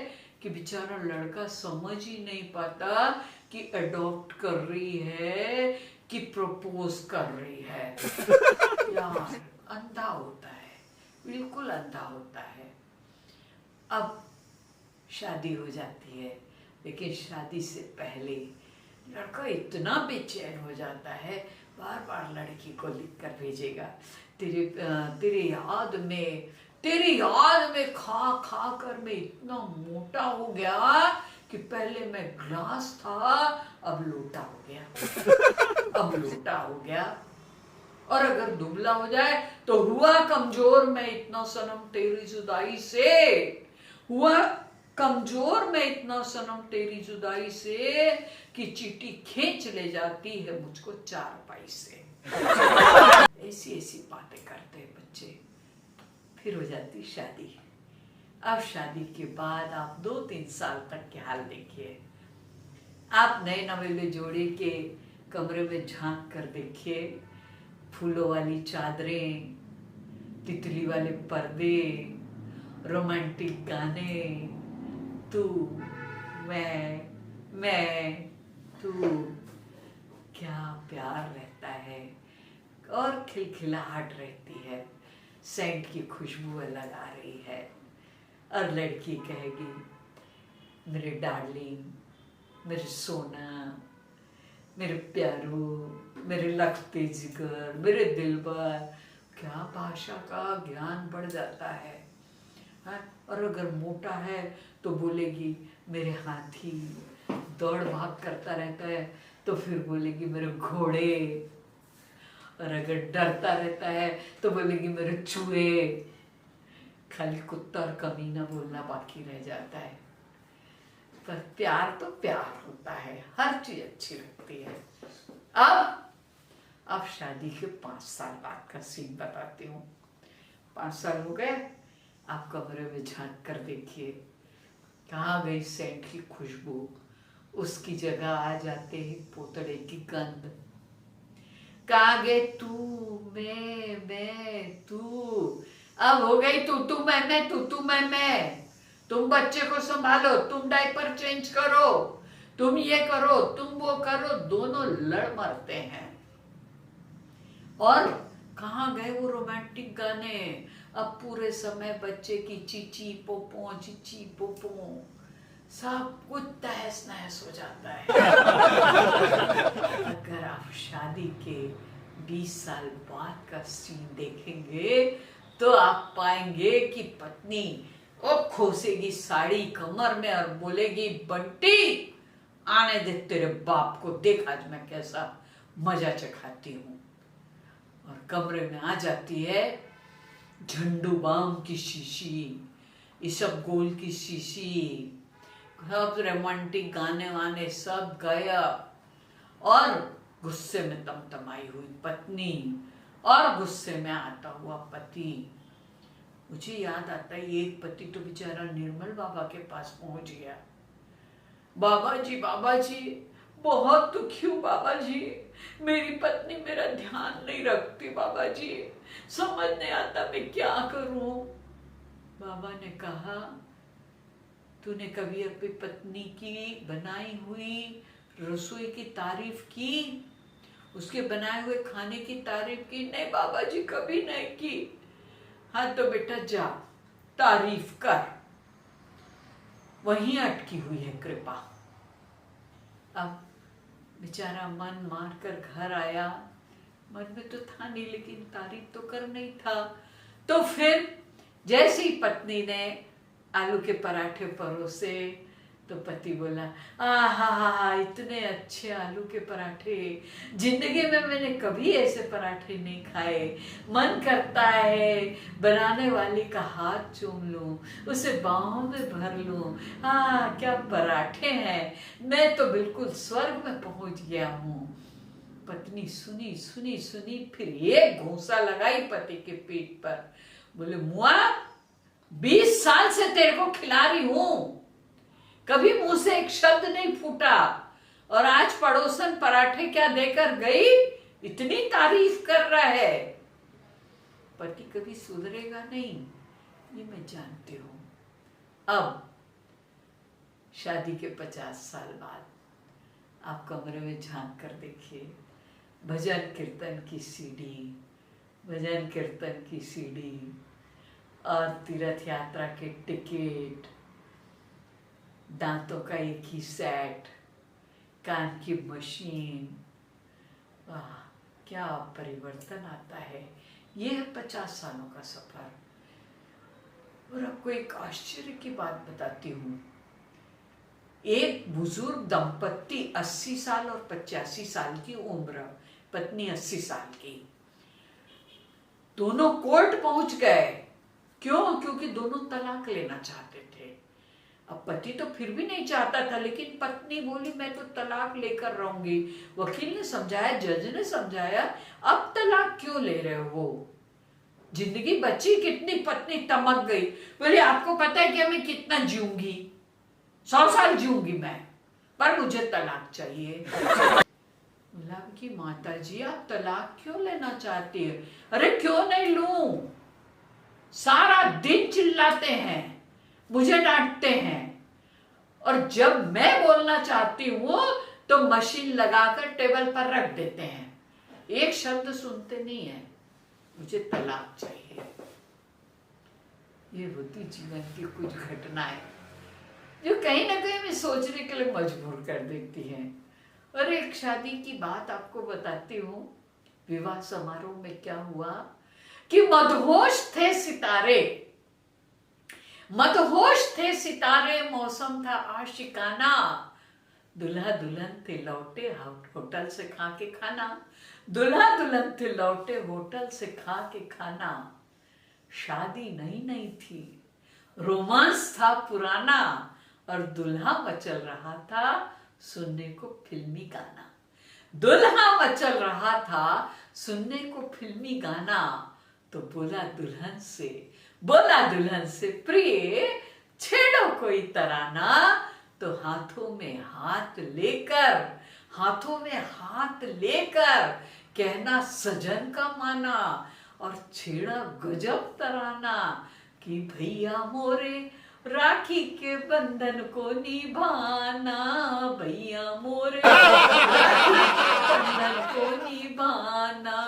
कि बेचारा लड़का समझ ही नहीं पाता कि अडॉप्ट कर रही है कि प्रपोज कर रही है। यार अंधा होता है, बिल्कुल अंधा होता है। अब शादी हो जाती है, लेकिन शादी से पहले लड़का इतना बेचैन हो जाता है, बार बार लड़की को लिख कर भेजेगा, तेरी याद में खा खा कर मैं इतना मोटा हो गया कि पहले मैं ग्लास था, अब लोटा हो गया। और अगर दुबला हो जाए तो हुआ कमजोर मैं इतना सनम तेरी जुदाई से, हुआ कमजोर मैं इतना सनम तेरी जुदाई से कि चींटी खींच ले जाती है मुझको चारपाई से। ऐसी ऐसी बातें करते हैं बच्चे। फिर हो जाती शादी। अब शादी के बाद आप 2-3 साल तक के हाल देखिए। आप नए नवेले जोड़े के कमरे में झांक कर देखिए, फूलों वाली चादरें, तितली वाले पर्दे, रोमांटिक गाने, तू मैं तू, क्या प्यार रहता है और खिलखिलाहट रहती है, सेंट की खुशबू अलग आ रही है। और लड़की कहेगी मेरे डार्लिंग, मेरे सोना, मेरे प्यारू, मेरे लखते जिगर, मेरे दिलबर। क्या भाषा का ज्ञान बढ़ जाता है। और अगर मोटा है तो बोलेगी मेरे हाथी, दौड़ भाग करता रहता है तो फिर बोलेगी मेरे घोड़े। और अगर डरता रहता है तो बोलेगी मेरे चूहे। खाली कुत्ता और कमीना बोलना बाकी रह जाता है। पर प्यार तो प्यार होता है, हर चीज अच्छी लगती है। अब शादी के 5 साल बाद का सीन बताती हूँ। 5 साल हो गए, आप कमरे में झांक कर देखिए, कहाँ गई सेंट की खुशबू। उसकी जगह आ जाते ही पोतड़े की गंध। कहाँ गए तू, मैं तू। अब हो गई तू मैं तू मैं। तुम बच्चे को संभालो, तुम डायपर चेंज करो, तुम ये करो, तुम वो करो। दोनों लड़ मरते हैं। और कहाँ गए वो रोमांटिक गाने। अब पूरे समय बच्चे की चीची पोपो, चीची पोपो, सब कुछ तहस नहस हो जाता है। अगर आप शादी के 20 साल बाद का सीन देखेंगे तो आप पाएंगे कि पत्नी खोसेगी साड़ी कमर में और बोलेगी बंटी आने दे तेरे बाप को, देख आज मैं कैसा मजा चखाती हूँ। और कमरे में आ जाती है झंडू बाम की शीशी, इसबगोल की शीशी, सब रोमांटिक गाने वाने सब गायब। और गुस्से में तमतमाई हुई पत्नी और गुस्से में आता हुआ पति। मुझे याद आता है एक पति तो बेचारा निर्मल बाबा के पास पहुंच गया। बाबा जी बहुत दुखी हूँ बाबा जी, मेरी पत्नी मेरा ध्यान नहीं रखती बाबा जी, समझ नहीं आता मैं क्या करूं। बाबा ने कहा तूने कभी अपनी पत्नी की बनाई हुई रसोई की तारीफ की, उसके बनाए हुए खाने की तारीफ की? नहीं बाबा जी कभी नहीं की। हाँ तो बेटा जा तारीफ कर, वहीं अटकी हुई है कृपा। अब बेचारा मन मार कर घर आया, मन में तो था नहीं लेकिन तारीफ तो कर नहीं था। तो फिर जैसी पत्नी ने आलू के पराठे परोसे तो पति बोला आहा इतने अच्छे आलू के पराठे, जिंदगी में मैंने कभी ऐसे पराठे नहीं खाए, मन करता है बनाने वाली का हाथ चूम लूं, उसे बाहों में भर लूं। क्या पराठे हैं, मैं तो बिल्कुल स्वर्ग में पहुंच गया हूँ। पत्नी सुनी सुनी सुनी, फिर एक घूंसा लगाई पति के पीठ पर, बोले मुआ 20 साल से तेरे को खिला रही हूं, कभी मुंह से एक शब्द नहीं फूटा, और आज पड़ोसन पराठे क्या देकर गई, इतनी तारीफ कर रहा है। पति कभी सुधरेगा नहीं, ये मैं जानती हूं। अब शादी के 50 साल बाद आप कमरे में झांक कर देखिए, भजन कीर्तन की सीडी, भजन कीर्तन की सीडी और तीर्थ यात्रा के टिकट, दांतों का एक ही सेट, कान की मशीन। वाह क्या परिवर्तन आता है। ये है 50 सालों का सफर। और आपको एक आश्चर्य की बात बताती हूँ, एक बुजुर्ग दंपत्ति 80 साल और 85 साल की उम्र, पत्नी 80 साल की, दोनों कोर्ट पहुंच गए। क्यों? क्योंकि दोनों तलाक लेना चाहते थे। अब पति तो फिर भी नहीं चाहता था, लेकिन पत्नी बोली मैं तो तलाक लेकर रहूंगी। वकील ने समझाया, जज ने समझाया, अब तलाक क्यों ले रहे हो? जिंदगी बची कितनी? पत्नी तमक गई, बोले आपको पता है क्या मैं कितना जीऊंगी? 100 साल जीऊंगी मैं, पर मुझे तलाक चाहिए। बोला कि माता जी आप तलाक क्यों लेना चाहती है? अरे क्यों नहीं लूं? सारा दिन चिल्लाते हैं, मुझे डांटते हैं, और जब मैं बोलना चाहती हूं तो मशीन लगाकर टेबल पर रख देते हैं, एक शब्द सुनते नहीं है, मुझे तलाक चाहिए। ये होती जीवन की कुछ घटनाएं जो कहीं ना कहीं में सोचने के लिए मजबूर कर देती हैं। और एक शादी की बात आपको बताती हूँ। विवाह समारोह में क्या हुआ कि मदहोश थे सितारे, मदहोश थे सितारे, मौसम था आशिकाना। दुल्हा दुल्हन थे लौटे होटल से खा के खाना, दुल्हा दुल्हन थे लौटे होटल से खा के खाना। शादी नई नई थी, रोमांस था पुराना, और दुल्हा मचल रहा था सुनने को फिल्मी गाना। दुल्हा मचल रहा था सुनने को फिल्मी गाना। तो बोला दुल्हन से प्रिय छेड़ो कोई तराना। तो हाथों में हाथ लेकर कहना सजन का माना, और छेड़ा गजब तराना कि भैया मोरे राखी के बंधन को निभाना, भैया मोरे राखी के बंधन को निभाना।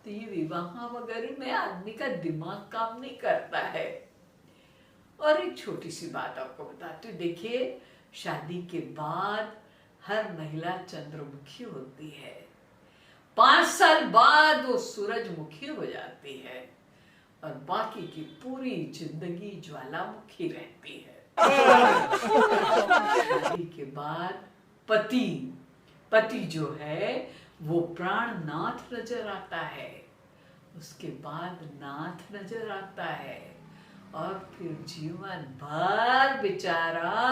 तो ये विवाह वगैरह में आदमी का दिमाग काम नहीं करता है। और एक छोटी सी बात आपको बताती हूँ। देखिए, शादी के बाद हर महिला चंद्रमुखी होती है, 5 साल बाद वो सूरजमुखी हो जाती है, और बाकी की पूरी जिंदगी ज्वालामुखी रहती है। शादी के बाद पति जो है वो प्राणनाथ नजर आता है, उसके बाद नाथ नजर आता है, और फिर जीवन भर बेचारा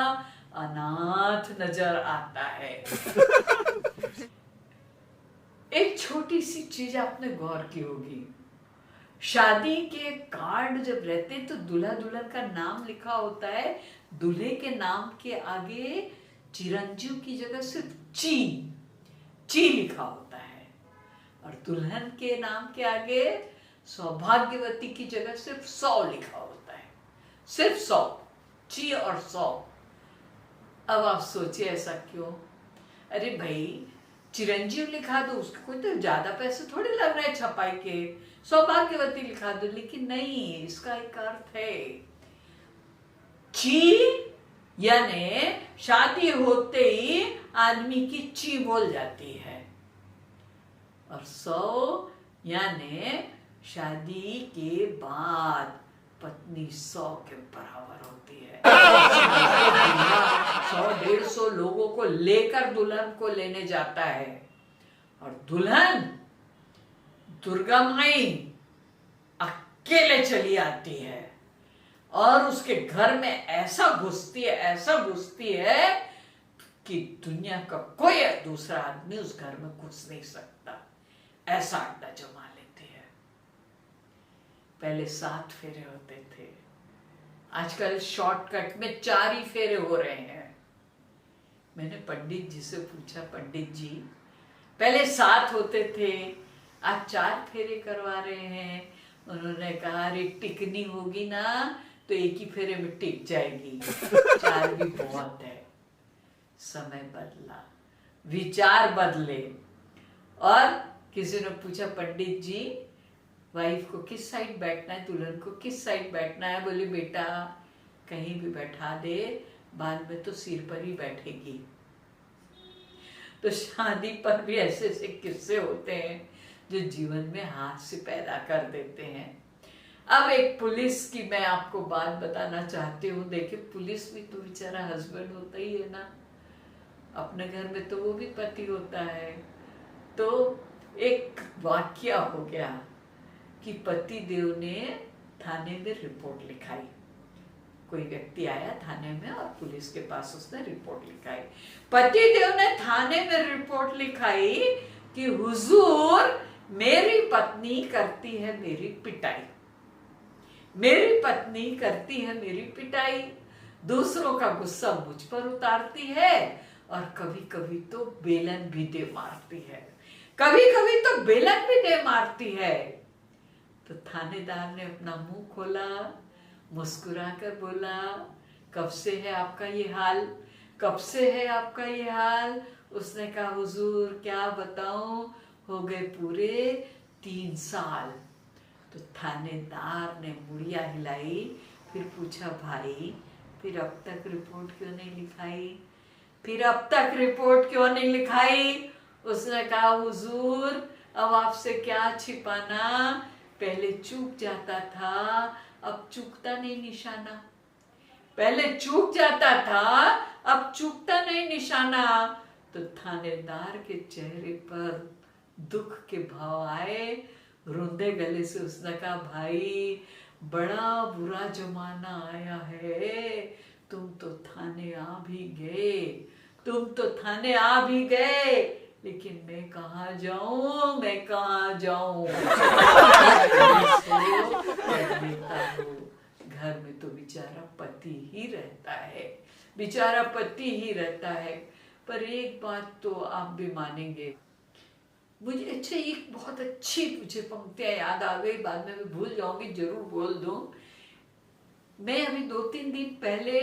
अनाथ नजर आता है। एक छोटी सी चीज आपने गौर की होगी, शादी के कार्ड जब रहते तो दूल्हा दुल्हन का नाम लिखा होता है, दूल्हे के नाम के आगे चिरंजीव की जगह सिर्फ ची लिखा होता है, और दुल्हन के नाम के आगे सौभाग्यवती की जगह सिर्फ 100 लिखा होता है, सिर्फ 100, ची और 100। अब आप सोचिए ऐसा क्यों? अरे भाई चिरंजीव लिखा दो, उसके कोई तो ज्यादा पैसे थोड़े लग रहे हैं छपाई के, सौभाग्यवती लिखा दो, लेकिन नहीं, इसका एक अर्थ है। ची यानी शादी होते ही आदमी की ची बोल जाती है, और 100 यानी शादी के बाद पत्नी 100 के बराबर होती है। 100-150 लोगों को लेकर दुल्हन को लेने जाता है, और दुल्हन दुर्गा माई अकेले चली आती है, और उसके घर में ऐसा घुसती है कि दुनिया का कोई दूसरा आदमी उस घर में घुस नहीं सकता, ऐसा अड्डा जमा लेती है। पहले 7 फेरे होते थे, आजकल शॉर्टकट में 4 ही फेरे हो रहे हैं। मैंने पंडित जी से पूछा, पंडित जी पहले 7 होते थे, आज 4 फेरे करवा रहे हैं। उन्होंने कहा अरे टिकनी होगी ना तो एक ही फेरे में टिक जाएगी, 4 भी बहुत है। समय बदला, विचार बदले, और किसी ने पूछा पंडित जी वाइफ को किस साइड बैठना है, दुल्हन को किस साइड बैठना है? बोले बेटा कहीं भी बैठा दे, बाद में तो सिर पर ही बैठेगी। तो शादी पर भी ऐसे ऐसे किस्से होते हैं जो जीवन में हास्य पैदा कर देते हैं। अब एक पुलिस की मैं आपको बात बताना चाहती हूँ। देखिए पुलिस भी तो बेचारा हस्बैंड होता ही है ना, अपने घर में तो वो भी पति होता है। तो एक वाकया हो गया कि पति देव ने थाने में रिपोर्ट लिखाई। कोई व्यक्ति आया थाने में और पुलिस के पास उसने रिपोर्ट लिखाई। पति देव ने थाने में रिपोर्ट लिखाई कि हुजूर, मेरी पत्नी करती है मेरी पिटाई, मेरी पत्नी करती है मेरी पिटाई, दूसरों का गुस्सा मुझ पर उतारती है और कभी कभी तो बेलन भी दे मारती है, कभी कभी तो बेलन भी दे मारती है। तो थानेदार ने अपना मुंह खोला, मुस्कुरा कर बोला, कब से है आपका ये हाल, कब से है आपका ये हाल? उसने कहा, हुजूर क्या बताऊं, हो गए पूरे 3 साल। तो थानेदार ने मुड़िया हिलाई, फिर पूछा, भाई फिर अब तक रिपोर्ट क्यों नहीं लिखाई, फिर अब तक रिपोर्ट क्यों नहीं लिखाई? उसने कहा, हुजूर अब आपसे क्या छिपाना, पहले चूक जाता था, अब चूकता नहीं निशाना, पहले चूक जाता था, अब चूकता नहीं निशाना। तो थानेदार के चेहरे पर दुख के भाव आए, रुंधे गले से उसने कहा, भाई बड़ा बुरा जमाना आया है, तुम तो थाने आ भी गए, तुम तो थाने आ भी गए, लेकिन मैं कहाँ जाऊं, मैं कहाँ जाऊं? घर में तो बेचारा पति ही रहता है, बेचारा पति ही रहता है। पर एक बात तो आप भी मानेंगे, मुझे एक बहुत अच्छी मुझे पंक्तियां याद आ गई, बाद में मैं भूल जाऊंगी, जरूर बोल दूं। मैं अभी 2-3 दिन पहले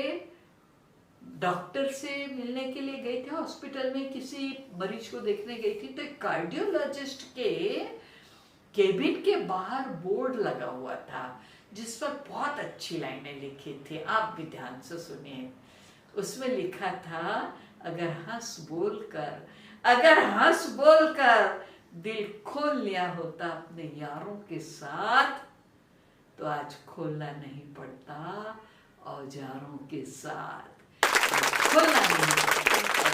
डॉक्टर से मिलने के लिए गई थी, हॉस्पिटल में किसी मरीज को देखने गई थी। तो एक कार्डियोलॉजिस्ट के केबिन के बाहर बोर्ड लगा हुआ था जिस पर बहुत अच्छी लाइनें लिखी थी, आप भी ध्यान से सुनिए। उसमें लिखा था, अगर हंस बोलकर दिल खोल लिया होता अपने यारों के साथ, तो आज खोलना नहीं पड़ता औजारों के साथ, खोलना नहीं पड़ता।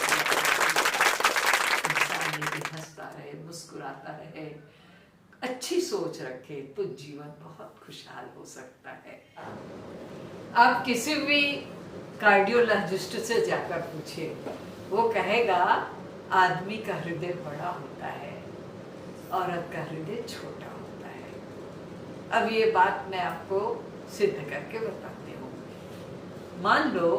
इंसान यदि हंसता रहे, मुस्कुराता रहे, अच्छी सोच रखे, तो जीवन बहुत खुशहाल हो सकता है। आप किसी भी कार्डियोलॉजिस्ट से जाकर पूछिए, वो कहेगा आदमी का हृदय बड़ा होता है, औरत का हृदय छोटा होता है। अब ये बात मैं आपको सिद्ध करके बताती हूँ। मान लो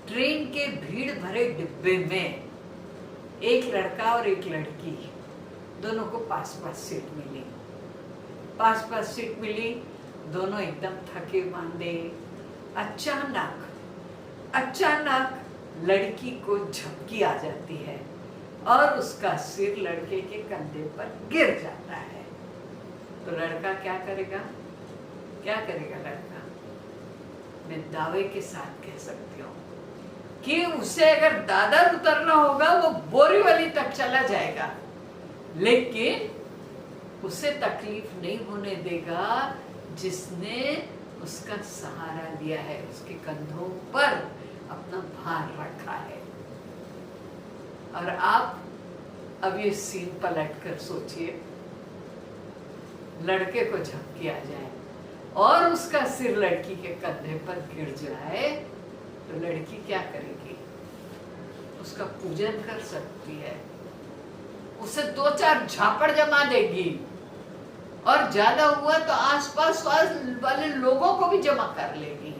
ट्रेन के भीड़ भरे डिब्बे में एक लड़का और एक लड़की, दोनों को पास सीट मिली, पास सीट मिली, दोनों एकदम थके मांदे। अचानक लड़की को झपकी आ जाती है और उसका सिर लड़के के कंधे पर गिर जाता है। तो लड़का क्या करेगा? लड़का, मैं दावे के साथ कह सकती हूँ कि उसे अगर दादर उतरना होगा वो बोरीवली तक चला जाएगा, लेकिन उसे तकलीफ नहीं होने देगा जिसने उसका सहारा लिया है, उसके कंधों पर अपना भार रखा है। और आप अब ये सीन पलट कर सोचिए, लड़के को झपकी आ जाए और उसका सिर लड़की के कंधे पर गिर जाए, तो लड़की क्या करेगी? उसका पूजन कर सकती है, उसे 2-4 झापड़ जमा देगी, और ज्यादा हुआ तो आसपास वाले लोगों को भी जमा कर लेगी।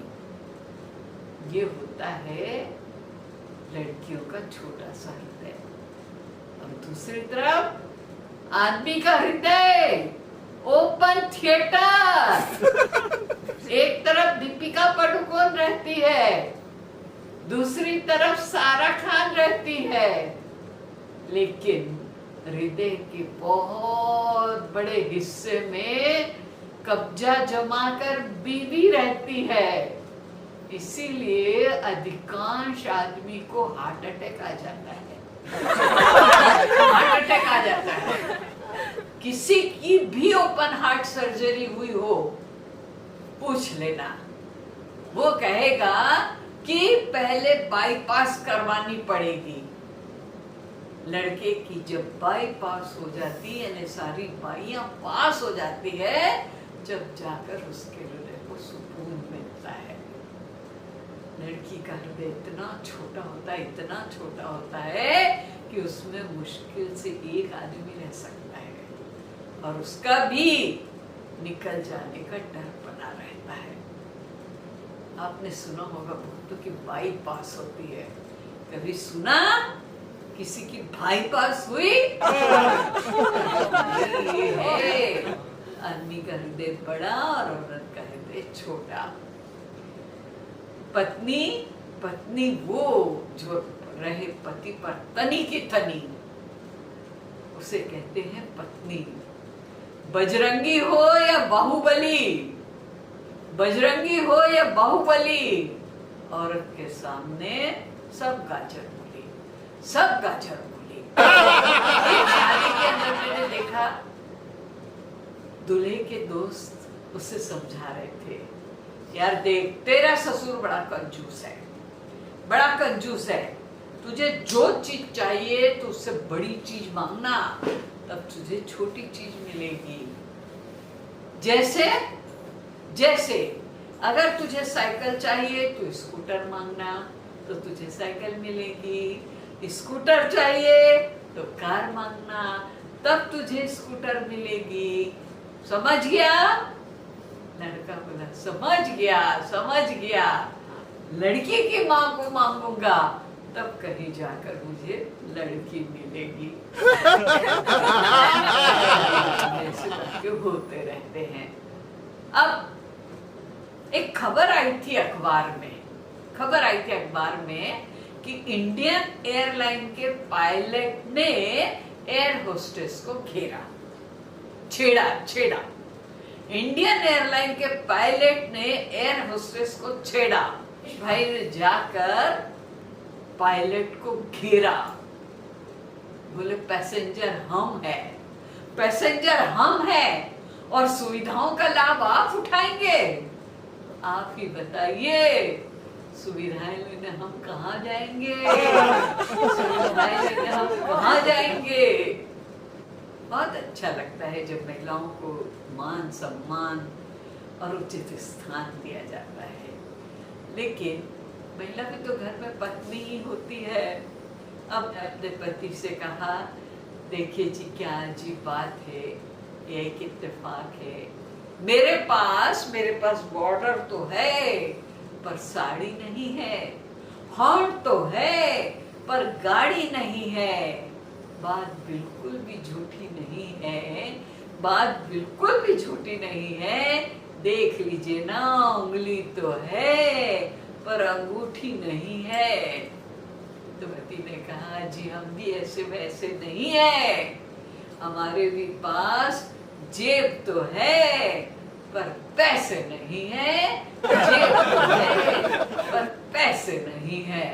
ये होता है लड़कियों का छोटा सा हृदय। और दूसरी तरफ आदमी का हृदय ओपन थिएटर। एक तरफ दीपिका पादुकोण रहती है, दूसरी तरफ सारा खान रहती है, लेकिन हृदय के बहुत बड़े हिस्से में कब्जा जमाकर बीवी रहती है। इसीलिए अधिकांश आदमी को हार्ट अटैक आ जाता है। हार्ट अटैक आ जाता है। किसी की भी ओपन हार्ट सर्जरी हुई हो, पूछ लेना, वो कहेगा कि पहले बाईपास करवानी पड़ेगी। लड़के की जब बाई पास हो जाती है, यानी सारी बाइयां पास हो जाती है, जब जाकर उसके हृदय को सुकून मिलता है। लड़की का हृदय इतना छोटा होता है, इतना छोटा होता है कि उसमें मुश्किल से एक आदमी रह सकता है और उसका भी निकल जाने का डर बना रहता है। आपने सुना होगा बहुतों की बाई पास होती है, कभी सुना किसी की भाई पास हुई? ये है आदमी का हृदय बड़ा और औरत का हृदय छोटा। पत्नी पत्नी वो जो रहे पति पर तनी की तनी, उसे कहते हैं पत्नी। बजरंगी हो या बाहुबली, बजरंगी हो या बाहुबली, औरत के सामने सब गाजर मूली, सब गाजर मूली। एक शादी के अंदर मैंने देखा, दूल्हे के दोस्त उससे समझा रहे थे, यार देख तेरा ससुर बड़ा कंजूस है, बड़ा कंजूस है, तुझे जो चीज चाहिए तो उससे बड़ी चीज मांगना, तब तुझे छोटी चीज मिलेगी। जैसे जैसे अगर तुझे साइकिल चाहिए तो स्कूटर मांगना, तो तुझे साइकिल मिलेगी। स्कूटर चाहिए तो कार मांगना, तब तुझे स्कूटर मिलेगी। समझ गया? लड़का बोला समझ गया, समझ गया। लड़की की माँ को मांगूंगा तब कहीं जाकर मुझे लड़की मिलेगी। ऐसे लड़के होते रहते हैं। अब एक खबर आई थी अखबार में, खबर आई थी अखबार में कि इंडियन एयरलाइन के पायलट ने एयर होस्टेस को घेरा, छेड़ा। इंडियन एयरलाइन के पायलट ने एयर होस्टेस को छेड़ा। भाई ने जाकर पायलट को घेरा, बोले पैसेंजर हम हैं, पैसेंजर हम हैं और सुविधाओं का लाभ आप उठाएंगे। आप ही बताइए, सुविधाएं लेने हम कहाँ जाएंगे? सुविधाएं लेने हम कहाँ जाएंगे? बहुत अच्छा लगता है जब महिलाओं को मान सम्मान और उचित स्थान दिया जाता है, लेकिन महिला भी तो घर में पत्नी ही होती है। अब अपने पति से कहा, देखिए जी क्या अजीब बात है, ये एक इत्तेफाक है, मेरे पास बॉर्डर तो है पर साड़ी नहीं है, हॉर्न तो है पर गाड़ी नहीं है। बात बिल्कुल भी झूठी नहीं है, बात बिल्कुल भी झूठी नहीं है, देख लीजिए ना, उंगली तो है पर अंगूठी नहीं है। तो पति ने कहा, जी हम भी ऐसे वैसे नहीं है, हमारे भी पास जेब तो है पर पैसे नहीं है, जेब तो है पर पैसे नहीं है।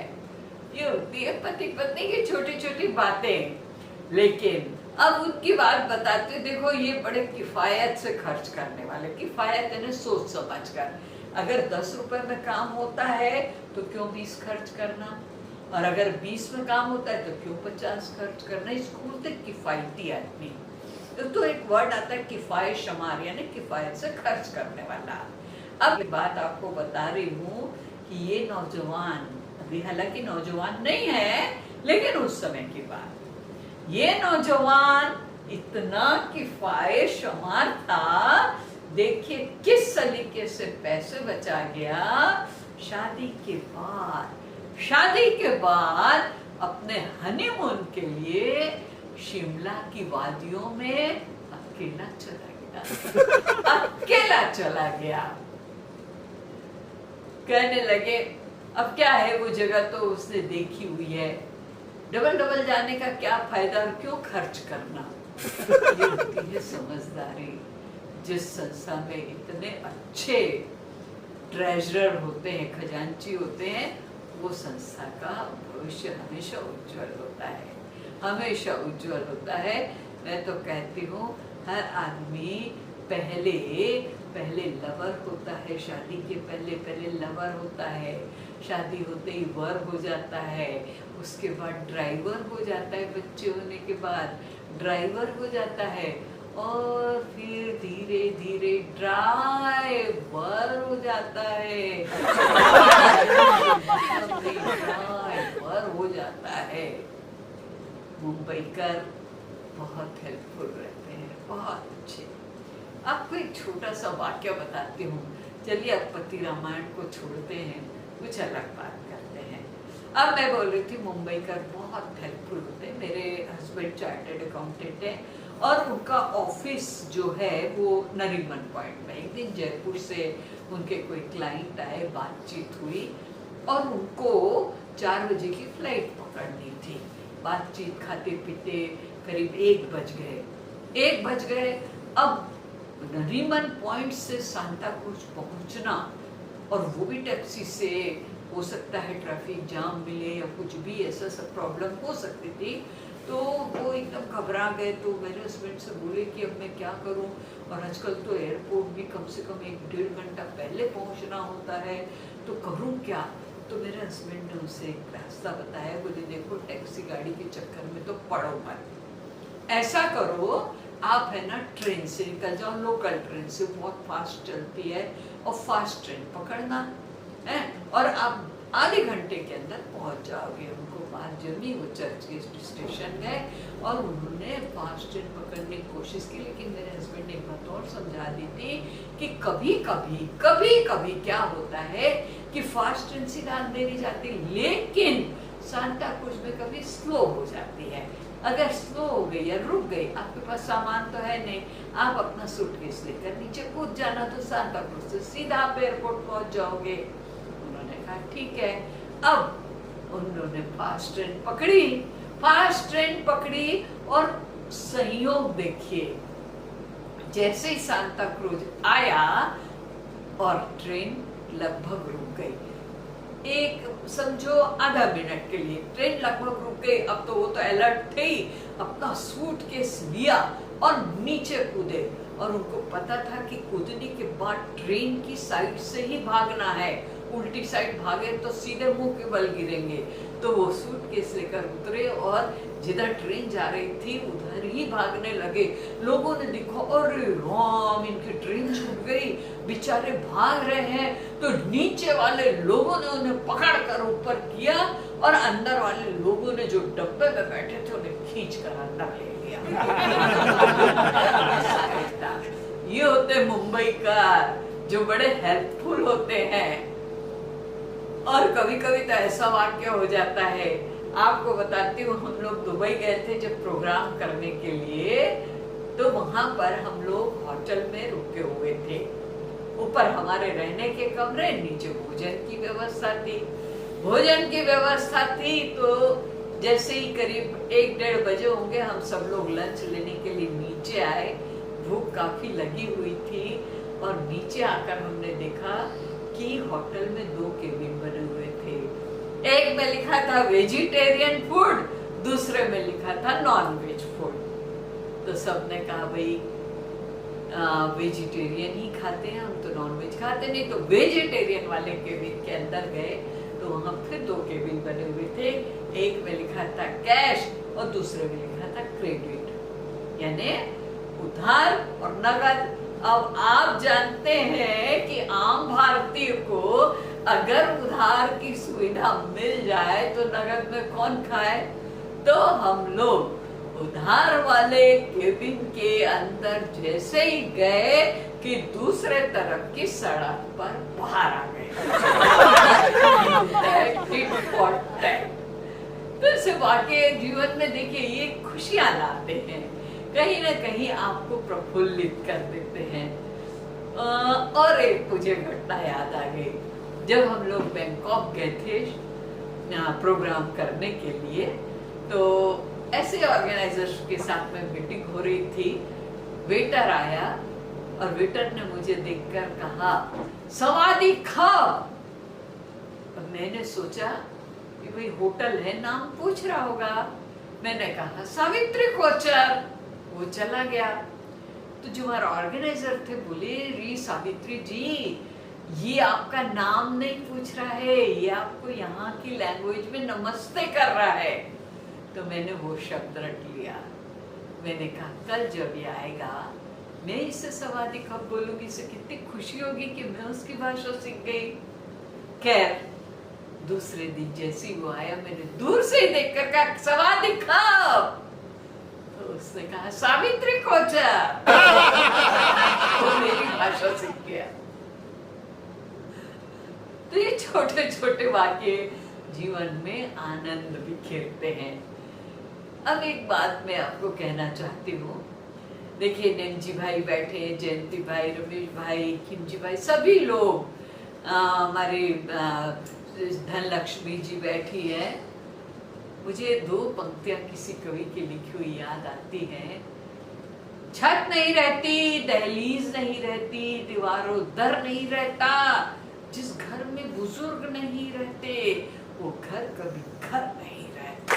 ये होती है पति पत्नी की छोटी छोटी बातें। लेकिन अब उनकी बात बताते, देखो ये बड़े किफायत से खर्च करने वाले, किफायत यानी सोच समझ कर। अगर 10 रुपए में काम होता है तो क्यों 20 खर्च करना, और अगर 20 में काम होता है तो क्यों 50 खर्च करना। इसको बोलते किफायती आदमी। तो एक वर्ड आता है किफायत शमार, यानी किफायत से खर्च करने वाला। अब ये बात आपको बता रही हूँ कि ये नौजवान, अभी हालांकि नौजवान नहीं है, लेकिन उस समय की बात, ये नौजवान इतना किफायत शमार था, देखिए किस सलीके से पैसे बचा गया। शादी के बाद अपने हनीमून के लिए शिमला की वादियों में अकेला चला गया। कहने लगे अब क्या है, वो जगह तो उसने देखी हुई है, डबल जाने का क्या फायदा और क्यों खर्च करना। ये होती है समझदारी। जिस संस्था में इतने अच्छे ट्रेजरर होते हैं, खजांची होते हैं, वो संस्था का भविष्य हमेशा उज्जवल होता है, हमेशा उज्जवल होता है। मैं तो कहती हूँ हर आदमी पहले पहले लवर होता है, शादी के पहले पहले लवर होता है, शादी होते ही वर हो जाता है, उसके बाद ड्राइवर हो जाता है, बच्चे होने के बाद ड्राइवर हो जाता है, और फिर धीरे धीरे ड्राइवर हो जाता है। ड्राइवर हो जाता है। मुंबईकर बहुत हेल्पफुल रहते हैं, बहुत अच्छे। आपको एक छोटा सा वाक्य बताती हूँ। चलिए अब पति रामायण को छोड़ते हैं, कुछ अलग बात करते हैं। अब मैं बोल रही थी मुंबईकर बहुत हेल्पफुल होते हैं। मेरे हस्बैंड चार्टर्ड अकाउंटेंट हैं और उनका ऑफिस जो है वो नरीमन पॉइंट में। एक दिन जयपुर से उनके कोई क्लाइंट आए, बातचीत हुई और उनको 4 बजे की फ्लाइट पकड़नी थी। बातचीत खाते पीते करीब 1 बज गए। अब नरीमन पॉइंट से सांता क्रूज पहुंचना, और वो भी टैक्सी से, हो सकता है ट्रैफिक जाम मिले या कुछ भी ऐसा सब प्रॉब्लम हो सकती थी। तो वो एकदम घबरा गए। तो मेरे हस्बैंड से बोले कि अब मैं क्या करूं, और आजकल तो एयरपोर्ट भी कम से कम 1-1.5 घंटा पहले पहुंचना होता है, तो करूं क्या। तो मेरे हस्बैंड ने उसे एक रास्ता बताया। बोले देखो, टैक्सी गाड़ी के चक्कर में तो पड़ो मत, ऐसा करो आप है ना ट्रेन से निकल जाओ, लोकल ट्रेन से, बहुत फास्ट चलती है, और फास्ट ट्रेन पकड़ना है और आप आधे घंटे के अंदर पहुंच जाओगे। उनको बात जमी, वो चर्च के स्टेशन गए और उन्होंने फास्ट ट्रेन पकड़ने की कोशिश की। लेकिन मेरे हस्बैंड ने एक बात और समझा दी थी कि कभी कभी क्या होता है कि फास्ट ट्रेन सीधा अंधेरी जाती, लेकिन सांता क्रूज में कभी स्लो हो जाती है। अगर स्लो हो गई या रुक गई, आपके पास सामान तो है नहीं, आप अपना सूटकेस लेकर नीचे कूद जाना, तो सांता क्रूज से सीधा आप एयरपोर्ट पहुंच जाओगे। उन्होंने कहा ठीक है। अब उन्होंने फास्ट ट्रेन पकड़ी और संयोग देखिए, जैसे ही सांता क्रूज आया और ट्रेन लगभग रुक गई, एक समझो आधा मिनट के लिए ट्रेन लगभग रुक गई। अब तो वो तो अलर्ट थे ही, अपना सूटकेस लिया और नीचे कूदे। और उनको पता था कि कूदने के बाद ट्रेन की साइड से ही भागना है, उल्टी साइड भागे तो सीधे मुंह के बल गिरेंगे। तो वो सूटकेस लेकर उतरे और जिधर ट्रेन जा रही थी उधर ही भागने लगे। लोगों ने देखा, अरे राम, इनकी ट्रेन छूट गई, बेचारे भाग रहे हैं। तो नीचे वाले लोगों ने उन्हें पकड़कर ऊपर किया और अंदर वाले लोगों ने जो डब्बे में बैठे थे उन्हें खींच कर अंदर ले लिया। ये होते मुंबई का, जो बड़े हेल्पफुल होते हैं। और कभी कभी तो ऐसा वाक्य हो जाता है, आपको बताती हूँ। हम लोग दुबई गए थे जब प्रोग्राम करने के लिए, तो वहां पर हम लोग होटल में रुके हुए थे। ऊपर हमारे रहने के कमरे, नीचे भोजन की व्यवस्था थी। तो जैसे ही करीब 1-1.5 बजे होंगे, हम सब लोग लंच लेने के लिए नीचे आए। भूख काफी लगी हुई थी और नीचे आकर हमने देखा कि होटल में 2 केबिन बने हुए थे। एक में लिखा था वेजिटेरियन फूड, दूसरे में लिखा था नॉन वेज फूड। तो सबने कहा भाई वेजिटेरियन ही खाते हैं, हम तो नॉन वेज खाते नहीं। तो वेजिटेरियन वाले केबिन के अंदर गए तो वहां फिर 2 केबिन बने हुए थे। एक में लिखा था कैश और दूसरे में लिखा था क्रेडिट, यानी उधार और नगद। अब आप जानते हैं कि आम भारतीय को अगर उधार की सुविधा मिल जाए तो नगद में कौन खाए। तो हम लोग उधार वाले केबिन के अंदर जैसे ही गए कि दूसरे तरफ की सड़क पर बाहर आ गए। तो इसे वाकई जीवन में देखिए, ये खुशियां लाते हैं, कहीं ना कहीं आपको प्रफुल्लित कर देते हैं। और एक मुझे घटना याद आ गई। जब हम लोग बैंकॉक गए थे प्रोग्राम करने के लिए, तो ऐसे ऑर्गेनाइजर्स के साथ में मीटिंग हो रही थी। वेटर आया और वेटर ने मुझे देखकर कहा, सवादी खाओ। मैंने सोचा कि भाई होटल है, नाम पूछ रहा होगा। मैंने कहा सावित्री कोचर। वो चला गया। तो जो हमारे ऑर्गेनाइजर थे बोले, री सावित्री जी, ये आपका नाम नहीं पूछ रहा है, ये आपको यहाँ की लैंग्वेज में नमस्ते कर रहा है। तो मैंने वो शब्द रट लिया। मैंने कहा कल जब ये आएगा मैं इससे सवादी कब बोलूंगी, इसे कितनी खुशी होगी कि मैं उसकी भाषा सीख गई। खैर दूसरे दिन जैसे ही वो आया, मैंने दूर से ही देखकर कहा सवादी कब, तो उसने कहा सावित्री कोचा। वो मेरी भाषा सीख गया। तो ये छोटे छोटे वाक्य जीवन में आनंद बिखेरते हैं। अब एक बात मैं आपको कहना चाहती हूँ। देखिए नेमजी भाई बैठे हैं, जयंती भाई, रमेश भाई, खिमजी भाई, सभी लोग, हमारे धनलक्ष्मी जी बैठी है। मुझे दो पंक्तियां किसी कवि की लिखी हुई याद आती हैं। छत नहीं रहती, दहलीज नहीं रहती, दीवारों दर नहीं रहता, जिस घर में बुजुर्ग नहीं रहते वो घर कभी घर नहीं रहता।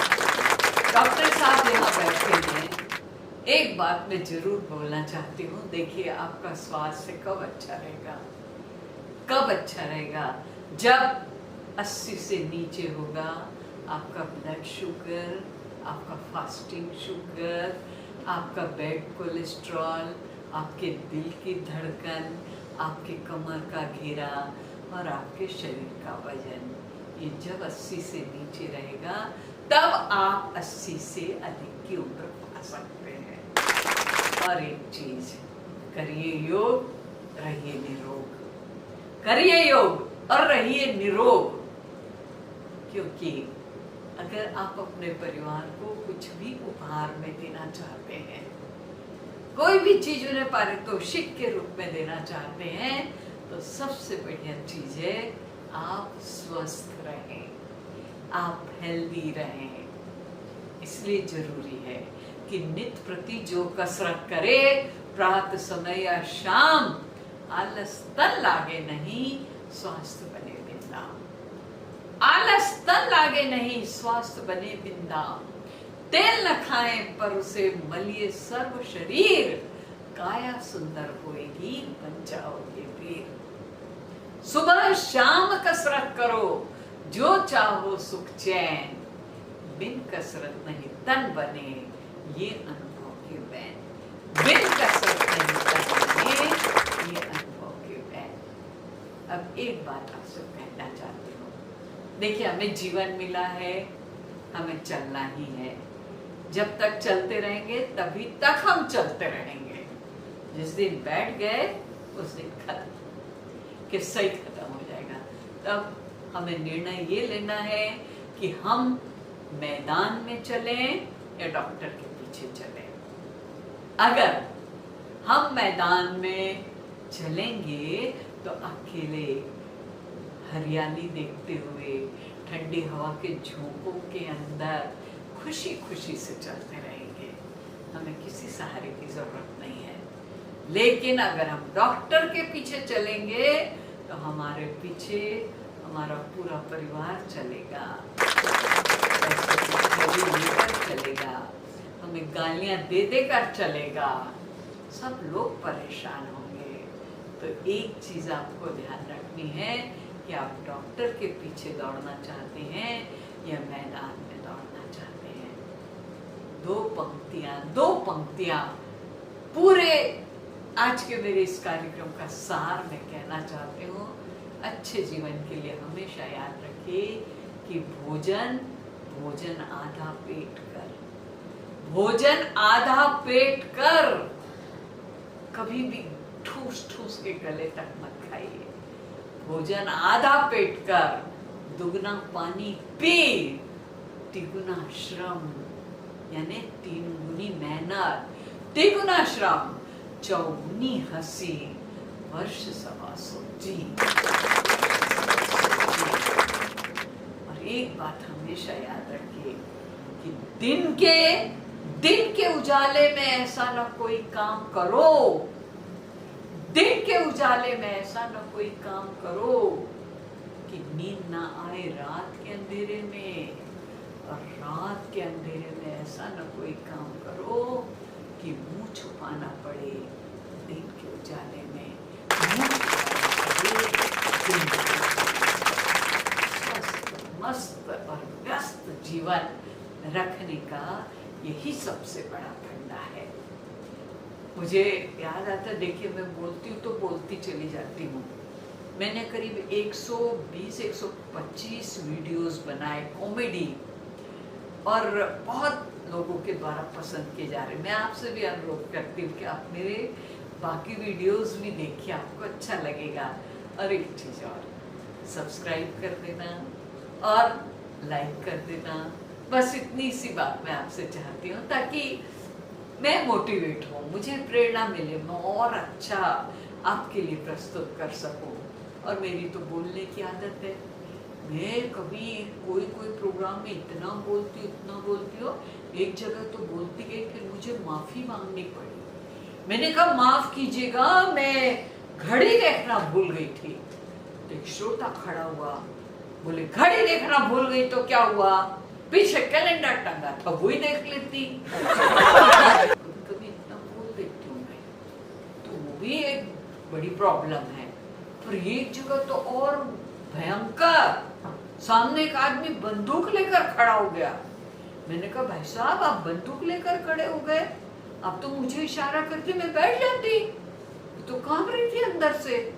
डॉक्टर साहब यहाँ बैठे हैं। एक बात मैं जरूर बोलना चाहती हूँ, देखिए आपका स्वास्थ्य कब अच्छा रहेगा, कब अच्छा रहेगा, जब 80 से नीचे होगा आपका ब्लड शुगर, आपका फास्टिंग शुगर, आपका बेड कोलेस्ट्रॉल, आपके दिल की धड़कन, आपके कमर का घेरा और आपके शरीर का वजन, ये जब 80 से नीचे रहेगा तब आप 80 से अधिक की उम्र पा सकते हैं। और एक चीज, करिए योग, रहिए निरोग, करिए योग और रहिए निरोग। क्योंकि अगर आप अपने परिवार को कुछ भी उपहार में देना चाहते हैं, कोई भी चीज उन्हें पारितोषिक के रूप में देना चाहते हैं, तो सबसे बढ़िया चीज है आप स्वस्थ रहें, आप हेल्दी रहें। इसलिए जरूरी है कि नित्य प्रति जो कसरत करे, प्रातः समय या शाम, आलस तन लागे नहीं, स्वास्थ्य बने बिंदाम। आलस तन लागे नहीं, स्वास्थ्य बने बिंदाम। तेल न खाएं पर उसे मलिए सर्व शरीर, काया सुंदर होएगी बन जाओगे वीर। सुबह शाम कसरत करो, जो चाहो सुख चैन, बिन कसरत नहीं तन बने, ये अनुभव के बैन। बिन कसरत नहीं तन बने, ये अनुभव के बैन। अब एक बात आपसे कहना चाहती हूँ, देखिए हमें जीवन मिला है, हमें चलना ही है। जब तक चलते रहेंगे तभी तक हम चलते रहेंगे। जिस दिन बैठ गए उस दिन खत्म, किस्सा ही खत्म हो जाएगा। तब हमें निर्णय ये लेना है कि हम मैदान में चलें या डॉक्टर के पीछे चलें। अगर हम मैदान में चलेंगे तो अकेले हरियाली देखते हुए, ठंडी हवा के झोंकों के अंदर खुशी खुशी से चलते रहेंगे, हमें किसी सहारे की जरूरत नहीं है। लेकिन अगर हम डॉक्टर के पीछे चलेंगे तो हमारे पीछे हमारा पूरा परिवार चलेगा, लेकर चलेगा, हमें गालियां दे देकर चलेगा, सब लोग परेशान होंगे। तो एक चीज आपको ध्यान रखनी है कि आप डॉक्टर के पीछे दौड़ना चाहते हैं या मैदान में दौड़ना चाहते हैं। दो पंक्तियां पूरे आज के मेरे इस कार्यक्रम का सार मैं कहना चाहती हूँ। अच्छे जीवन के लिए हमेशा याद रखिए कि भोजन आधा पेट कर, भोजन आधा पेट कर, कभी भी ठूस ठूस के गले तक मत खाइए। भोजन आधा पेट कर, दुगना पानी पी, तिगुना श्रम, यानी 3 गुनी मेहनत, तिगुना श्रम, 4 हंसी, वर्ष 125 जी। और एक बात हमेशा याद रखिए कि दिन के उजाले में ऐसा ना कोई काम करो, दिन के उजाले में ऐसा ना कोई काम करो कि नींद ना आए रात के अंधेरे में, और रात के अंधेरे में ऐसा ना कोई काम करो कि मुंह छुपाना पड़े दिन के उजाले में स्वस्थ मस्त और व्यस्त जीवन रखने का यही सबसे बड़ा फंडा है। मुझे याद आता, देखिए मैं बोलती हूँ तो बोलती चली जाती हूँ। मैंने करीब 120-125 वीडियोस बनाए कॉमेडी, और बहुत लोगों के द्वारा पसंद किए जा रहे हैं। मैं आपसे भी अनुरोध करती हूँ कि आप मेरे बाकी वीडियोस भी देखिए, आपको अच्छा लगेगा। और एक चीज़ और, सब्सक्राइब कर देना और लाइक कर देना। बस इतनी सी बात मैं आपसे चाहती हूँ, ताकि मैं मोटिवेट हूँ, मुझे प्रेरणा मिले, मैं और अच्छा आपके लिए प्रस्तुत कर सकूँ। और मेरी तो बोलने की आदत है, मैं कभी कोई प्रोग्राम में इतना बोलती हूँ। एक जगह तो बोलती गई कि मुझे माफ़ी मांगनी पड़ी। मैंने कहा माफ़ कीजिएगा, मैं घड़ी देखना भूल गई थी। तो एक श्रोता खड़ा हुआ, बोले घड़ी देखना भूल गई तो क्या हुआ, पीछे कैलेंडर टंगा था, वही देख लेती। कभी इतना बोल देती हूँ मैं, तो वो भी एक बड़ी प्रॉब्लम है। पर एक जगह तो और भयंकर, सामने एक आदमी बंदूक लेकर खड़ा हो गया। मैंने कहा भाई साहब, आप बंदूक लेकर खड़े हो गए, अब तो मुझे इशारा करते मैं बैठ जाती, तो कांप रही थी अंदर से,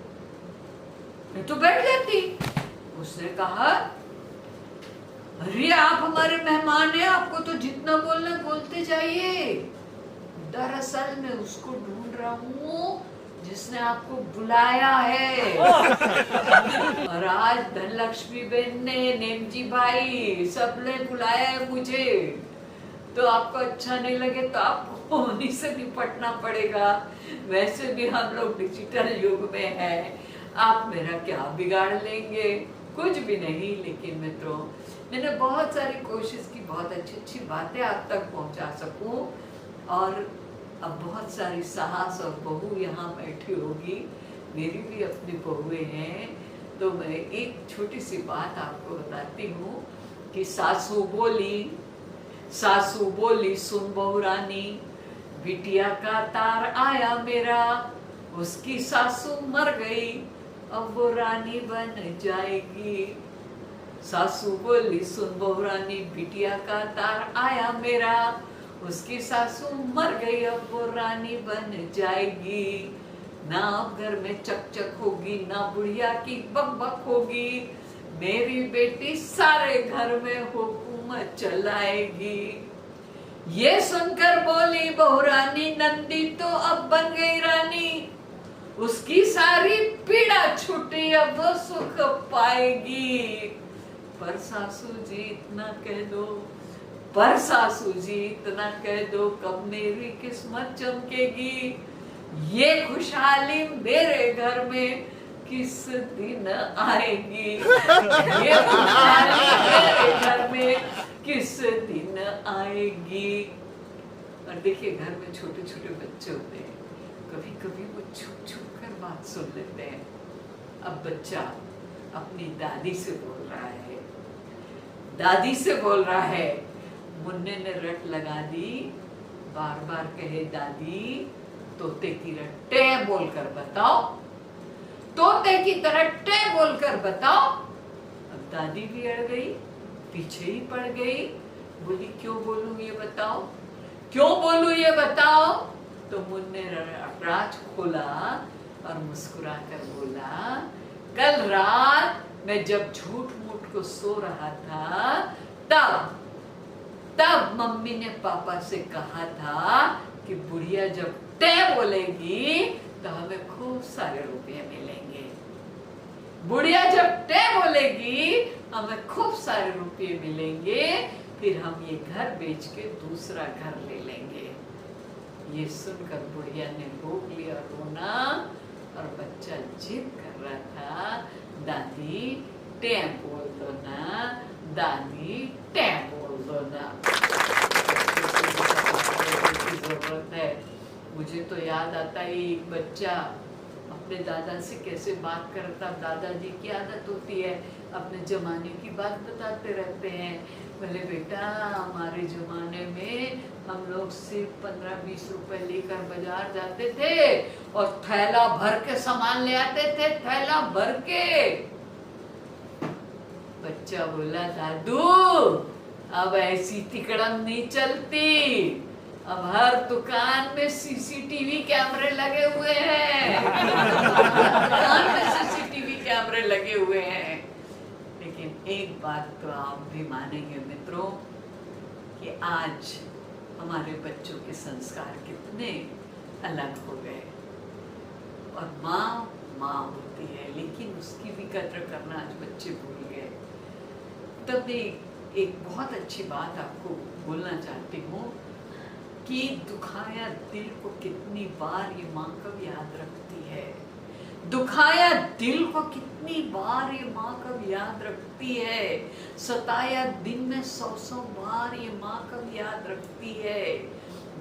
मैं तो बैठ जाती। उसने कहा अरे आप हमारे मेहमान हैं, आपको तो जितना बोलना है बोलते जाइए। दरअसल मैं उसको ढूंढ रहा हूँ जिसने आपको बुलाया है। और आज धनलक्ष्मी बहन ने, नेमजी भाई, सबने बुलाया है मुझे। तो आपको अच्छा नहीं लगे तो आपको उन्हीं से निपटना पड़ेगा। वैसे भी हम लोग डिजिटल युग में हैं, आप मेरा क्या बिगाड़ लेंगे, कुछ भी नहीं। लेकिन मित्रों, मैंने बहुत सारी कोशिश की, बहुत अच्छी बातें आप तक पहुंचा सकूं। और अब बहुत सारी सास और बहू यहाँ बैठी होगी, मेरी भी अपनी बहुएं हैं, तो मैं एक छोटी सी बात आपको बताती हूँ कि सासू बोली सुन बहू रानी, बिटिया का तार आया मेरा, उसकी सासू मर गई, अब वो रानी बन जाएगी। सासू बोली सुन बहू रानी, बिटिया का तार आया मेरा, उसकी सासू मर गई, अब वो रानी बन जाएगी। ना अब घर में चकचक होगी, ना बुढ़िया की बकबक होगी, मेरी बेटी सारे घर में हुकूमत चलाएगी। ये सुनकर बोली बहू रानी, नंदी तो अब बन गई रानी, उसकी सारी पीड़ा छूटी, अब वो सुख पाएगी। पर सासू जी इतना कह दो, पर सासू जी इतना कह दो, कब मेरी किस्मत चमकेगी, ये खुशहाली मेरे घर में किस दिन आएगी, ये खुशहाली मेरे घर में किस दिन आएगी। और देखिए, घर में छोटे छोटे बच्चे होते हैं, कभी कभी वो छुप छुप कर बात सुन लेते हैं। अब बच्चा अपनी दादी से बोल रहा है, दादी से बोल रहा है, मुन्ने ने रट लगा दी, बार बार कहे दादी, तोते की रट टे बोलकर बताओ, तोते की तरह टे बोलकर बताओ। अब दादी भी अड़ गई, पीछे ही पड़ गई, बोली क्यों बोलूं ये बताओ, क्यों बोलूं ये बताओ। तो मुन्ने राज खोला और मुस्कुरा कर बोला, कल रात मैं जब झूठ मूठ को सो रहा था, तब मम्मी ने पापा से कहा था कि बुढ़िया जब टे बोलेगी तो हमें खूब सारे रुपए मिलेंगे, बुढ़िया जब टे बोलेगी हमें खूब सारे रुपए मिलेंगे, फिर हम ये घर बेच के दूसरा घर ले लेंगे। ये सुनकर बुढ़िया ने रोक लिया रोना, और बच्चा जिद कर रहा था, दादी टे बोल दो ना, दादी टे बोल दो ना। जरूरत है। मुझे तो याद आता है एक बच्चा अपने दादा से कैसे बात करता। दादाजी की आदत होती है, अपने जमाने की बात बताते रहते हैं। बोले बेटा हमारे जमाने में हम लोग सिर्फ 15-20 रुपए लेकर बाजार जाते थे और थैला भर के सामान ले आते थे, थैला भर के। बच्चा बोला दादू अब ऐसी तिकड़म नहीं चलती, अब हर दुकान में सीसीटीवी कैमरे लगे हुए हैं। दुकान में सीसीटीवी कैमरे लगे हुए हैं। लेकिन एक बात तो आप भी मानेंगे मित्रों कि आज हमारे बच्चों के संस्कार कितने अलग हो गए। और माँ होती है लेकिन उसकी भी कद्र करना आज बच्चे भूल गए। तब एक बहुत अच्छी बात आपको बोलना चाहती हूँ कि दुखाया दिल को कितनी बार ये माँ कब याद रखती है। दुखाया दिल को कितनी बार ये माँ कब याद रखती है। सताया दिन में 100 बार ये माँ कब याद रखती है।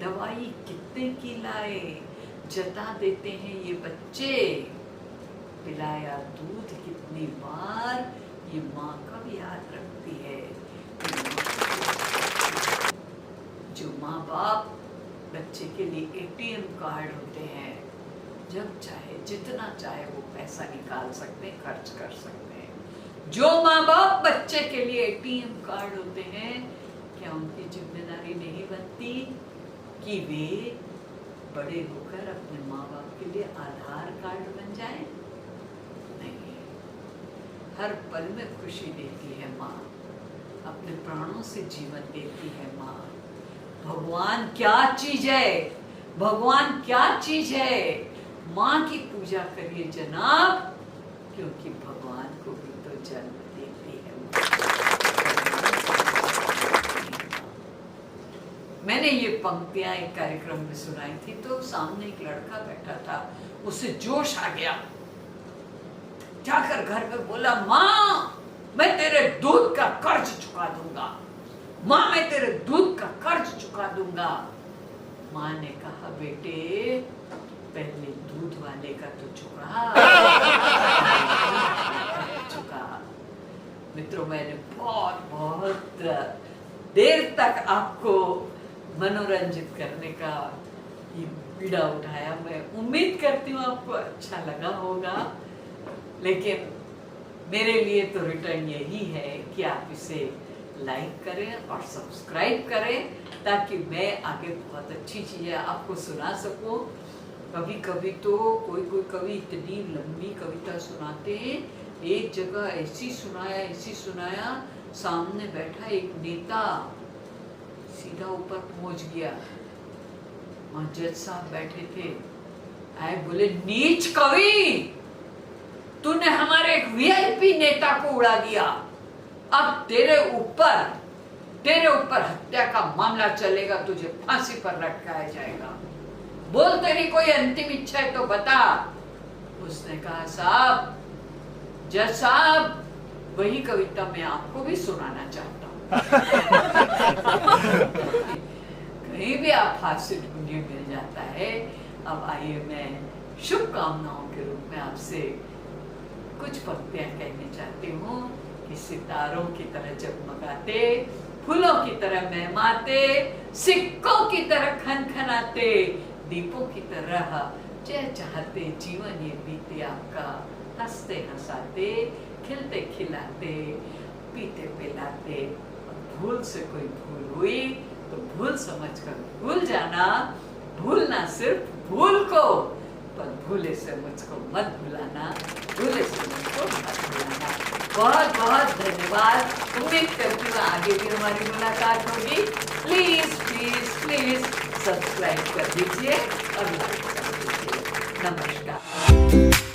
दवाई कितने की लाए जता देते हैं ये बच्चे। पिलाया दूध कितनी बार ये माँ कब याद रखती है। जो माँ बाप बच्चे के लिए ATM कार्ड होते हैं, जब चाहे जितना चाहे वो पैसा निकाल सकते हैं, खर्च कर सकते हैं। जो माँ बाप बच्चे के लिए ATM कार्ड होते हैं, क्या उनकी जिम्मेदारी नहीं बनती कि वे बड़े होकर अपने माँ बाप के लिए आधार कार्ड बन जाएं? नहीं, हर पल में खुशी देती है माँ, अपने प्राणों से जीवन देती है माँ। भगवान क्या चीज है, भगवान क्या चीज है। माँ की पूजा करिए जनाब, क्योंकि भगवान को भी तो जन्म देती है। मैंने ये पंक्तियां एक कार्यक्रम में सुनाई थी तो सामने एक लड़का बैठा था, उसे जोश आ गया, जाकर घर में बोला माँ मैं तेरे दूध का कर्ज चुका दूंगा, माँ मैं तेरे दूध का कर्ज चुका दूंगा। माँ ने कहा बेटे पहले दूध वाले का तो चुका। मित्रों मैंने बहुत देर तक आपको मनोरंजित करने का ये बीड़ा उठाया। मैं उम्मीद करती हूँ आपको अच्छा लगा होगा, लेकिन मेरे लिए तो रिटर्न यही है कि आप इसे लाइक करें और सब्सक्राइब करें ताकि मैं आगे बहुत अच्छी चीजें आपको सुना सकूं। कभी कभी तो कोई कवि इतनी लंबी कविता सुनाते हैं, एक जगह ऐसी सुनाया सामने बैठा एक नेता सीधा ऊपर पहुंच गया। वहां जज साहब बैठे थे, आए बोले नीच कवि तूने हमारे एक VIP नेता को उड़ा दिया, अब तेरे ऊपर हत्या का मामला चलेगा, तुझे फांसी पर लटकाया जाएगा, बोल तेरी कोई अंतिम इच्छा है तो बता। उसने कहा साहब जज साहब वही कविता मैं आपको भी सुनाना चाहता हूँ। कहीं भी आप हासिल मुझे मिल जाता है। अब आइए मैं शुभकामनाओं के रूप में आपसे कुछ पंक्तियां कहना चाहती हूँ कि सितारों की तरह जगमगाते, फूलों की तरह महमाते, सिक्कों की तरह खनखनाते, दीपों की तरह जय चाहते जीवन ये बीते आपका, हंसते हंसाते, खिलते खिलाते, पीते पिलाते। भूल से कोई भूल हुई तो भूल समझकर भूल जाना, भूलना सिर्फ भूल को, पर भूले से मुझको मत भुलाना, भूले से मुझको मत भुलाना। बहुत बहुत धन्यवाद। उम्मीद करती हूँ आगे भी हमारी मुलाकात होगी। प्लीज प्लीज प्लीज सब्सक्राइब कर दीजिए और लाइक कर दीजिए। नमस्कार।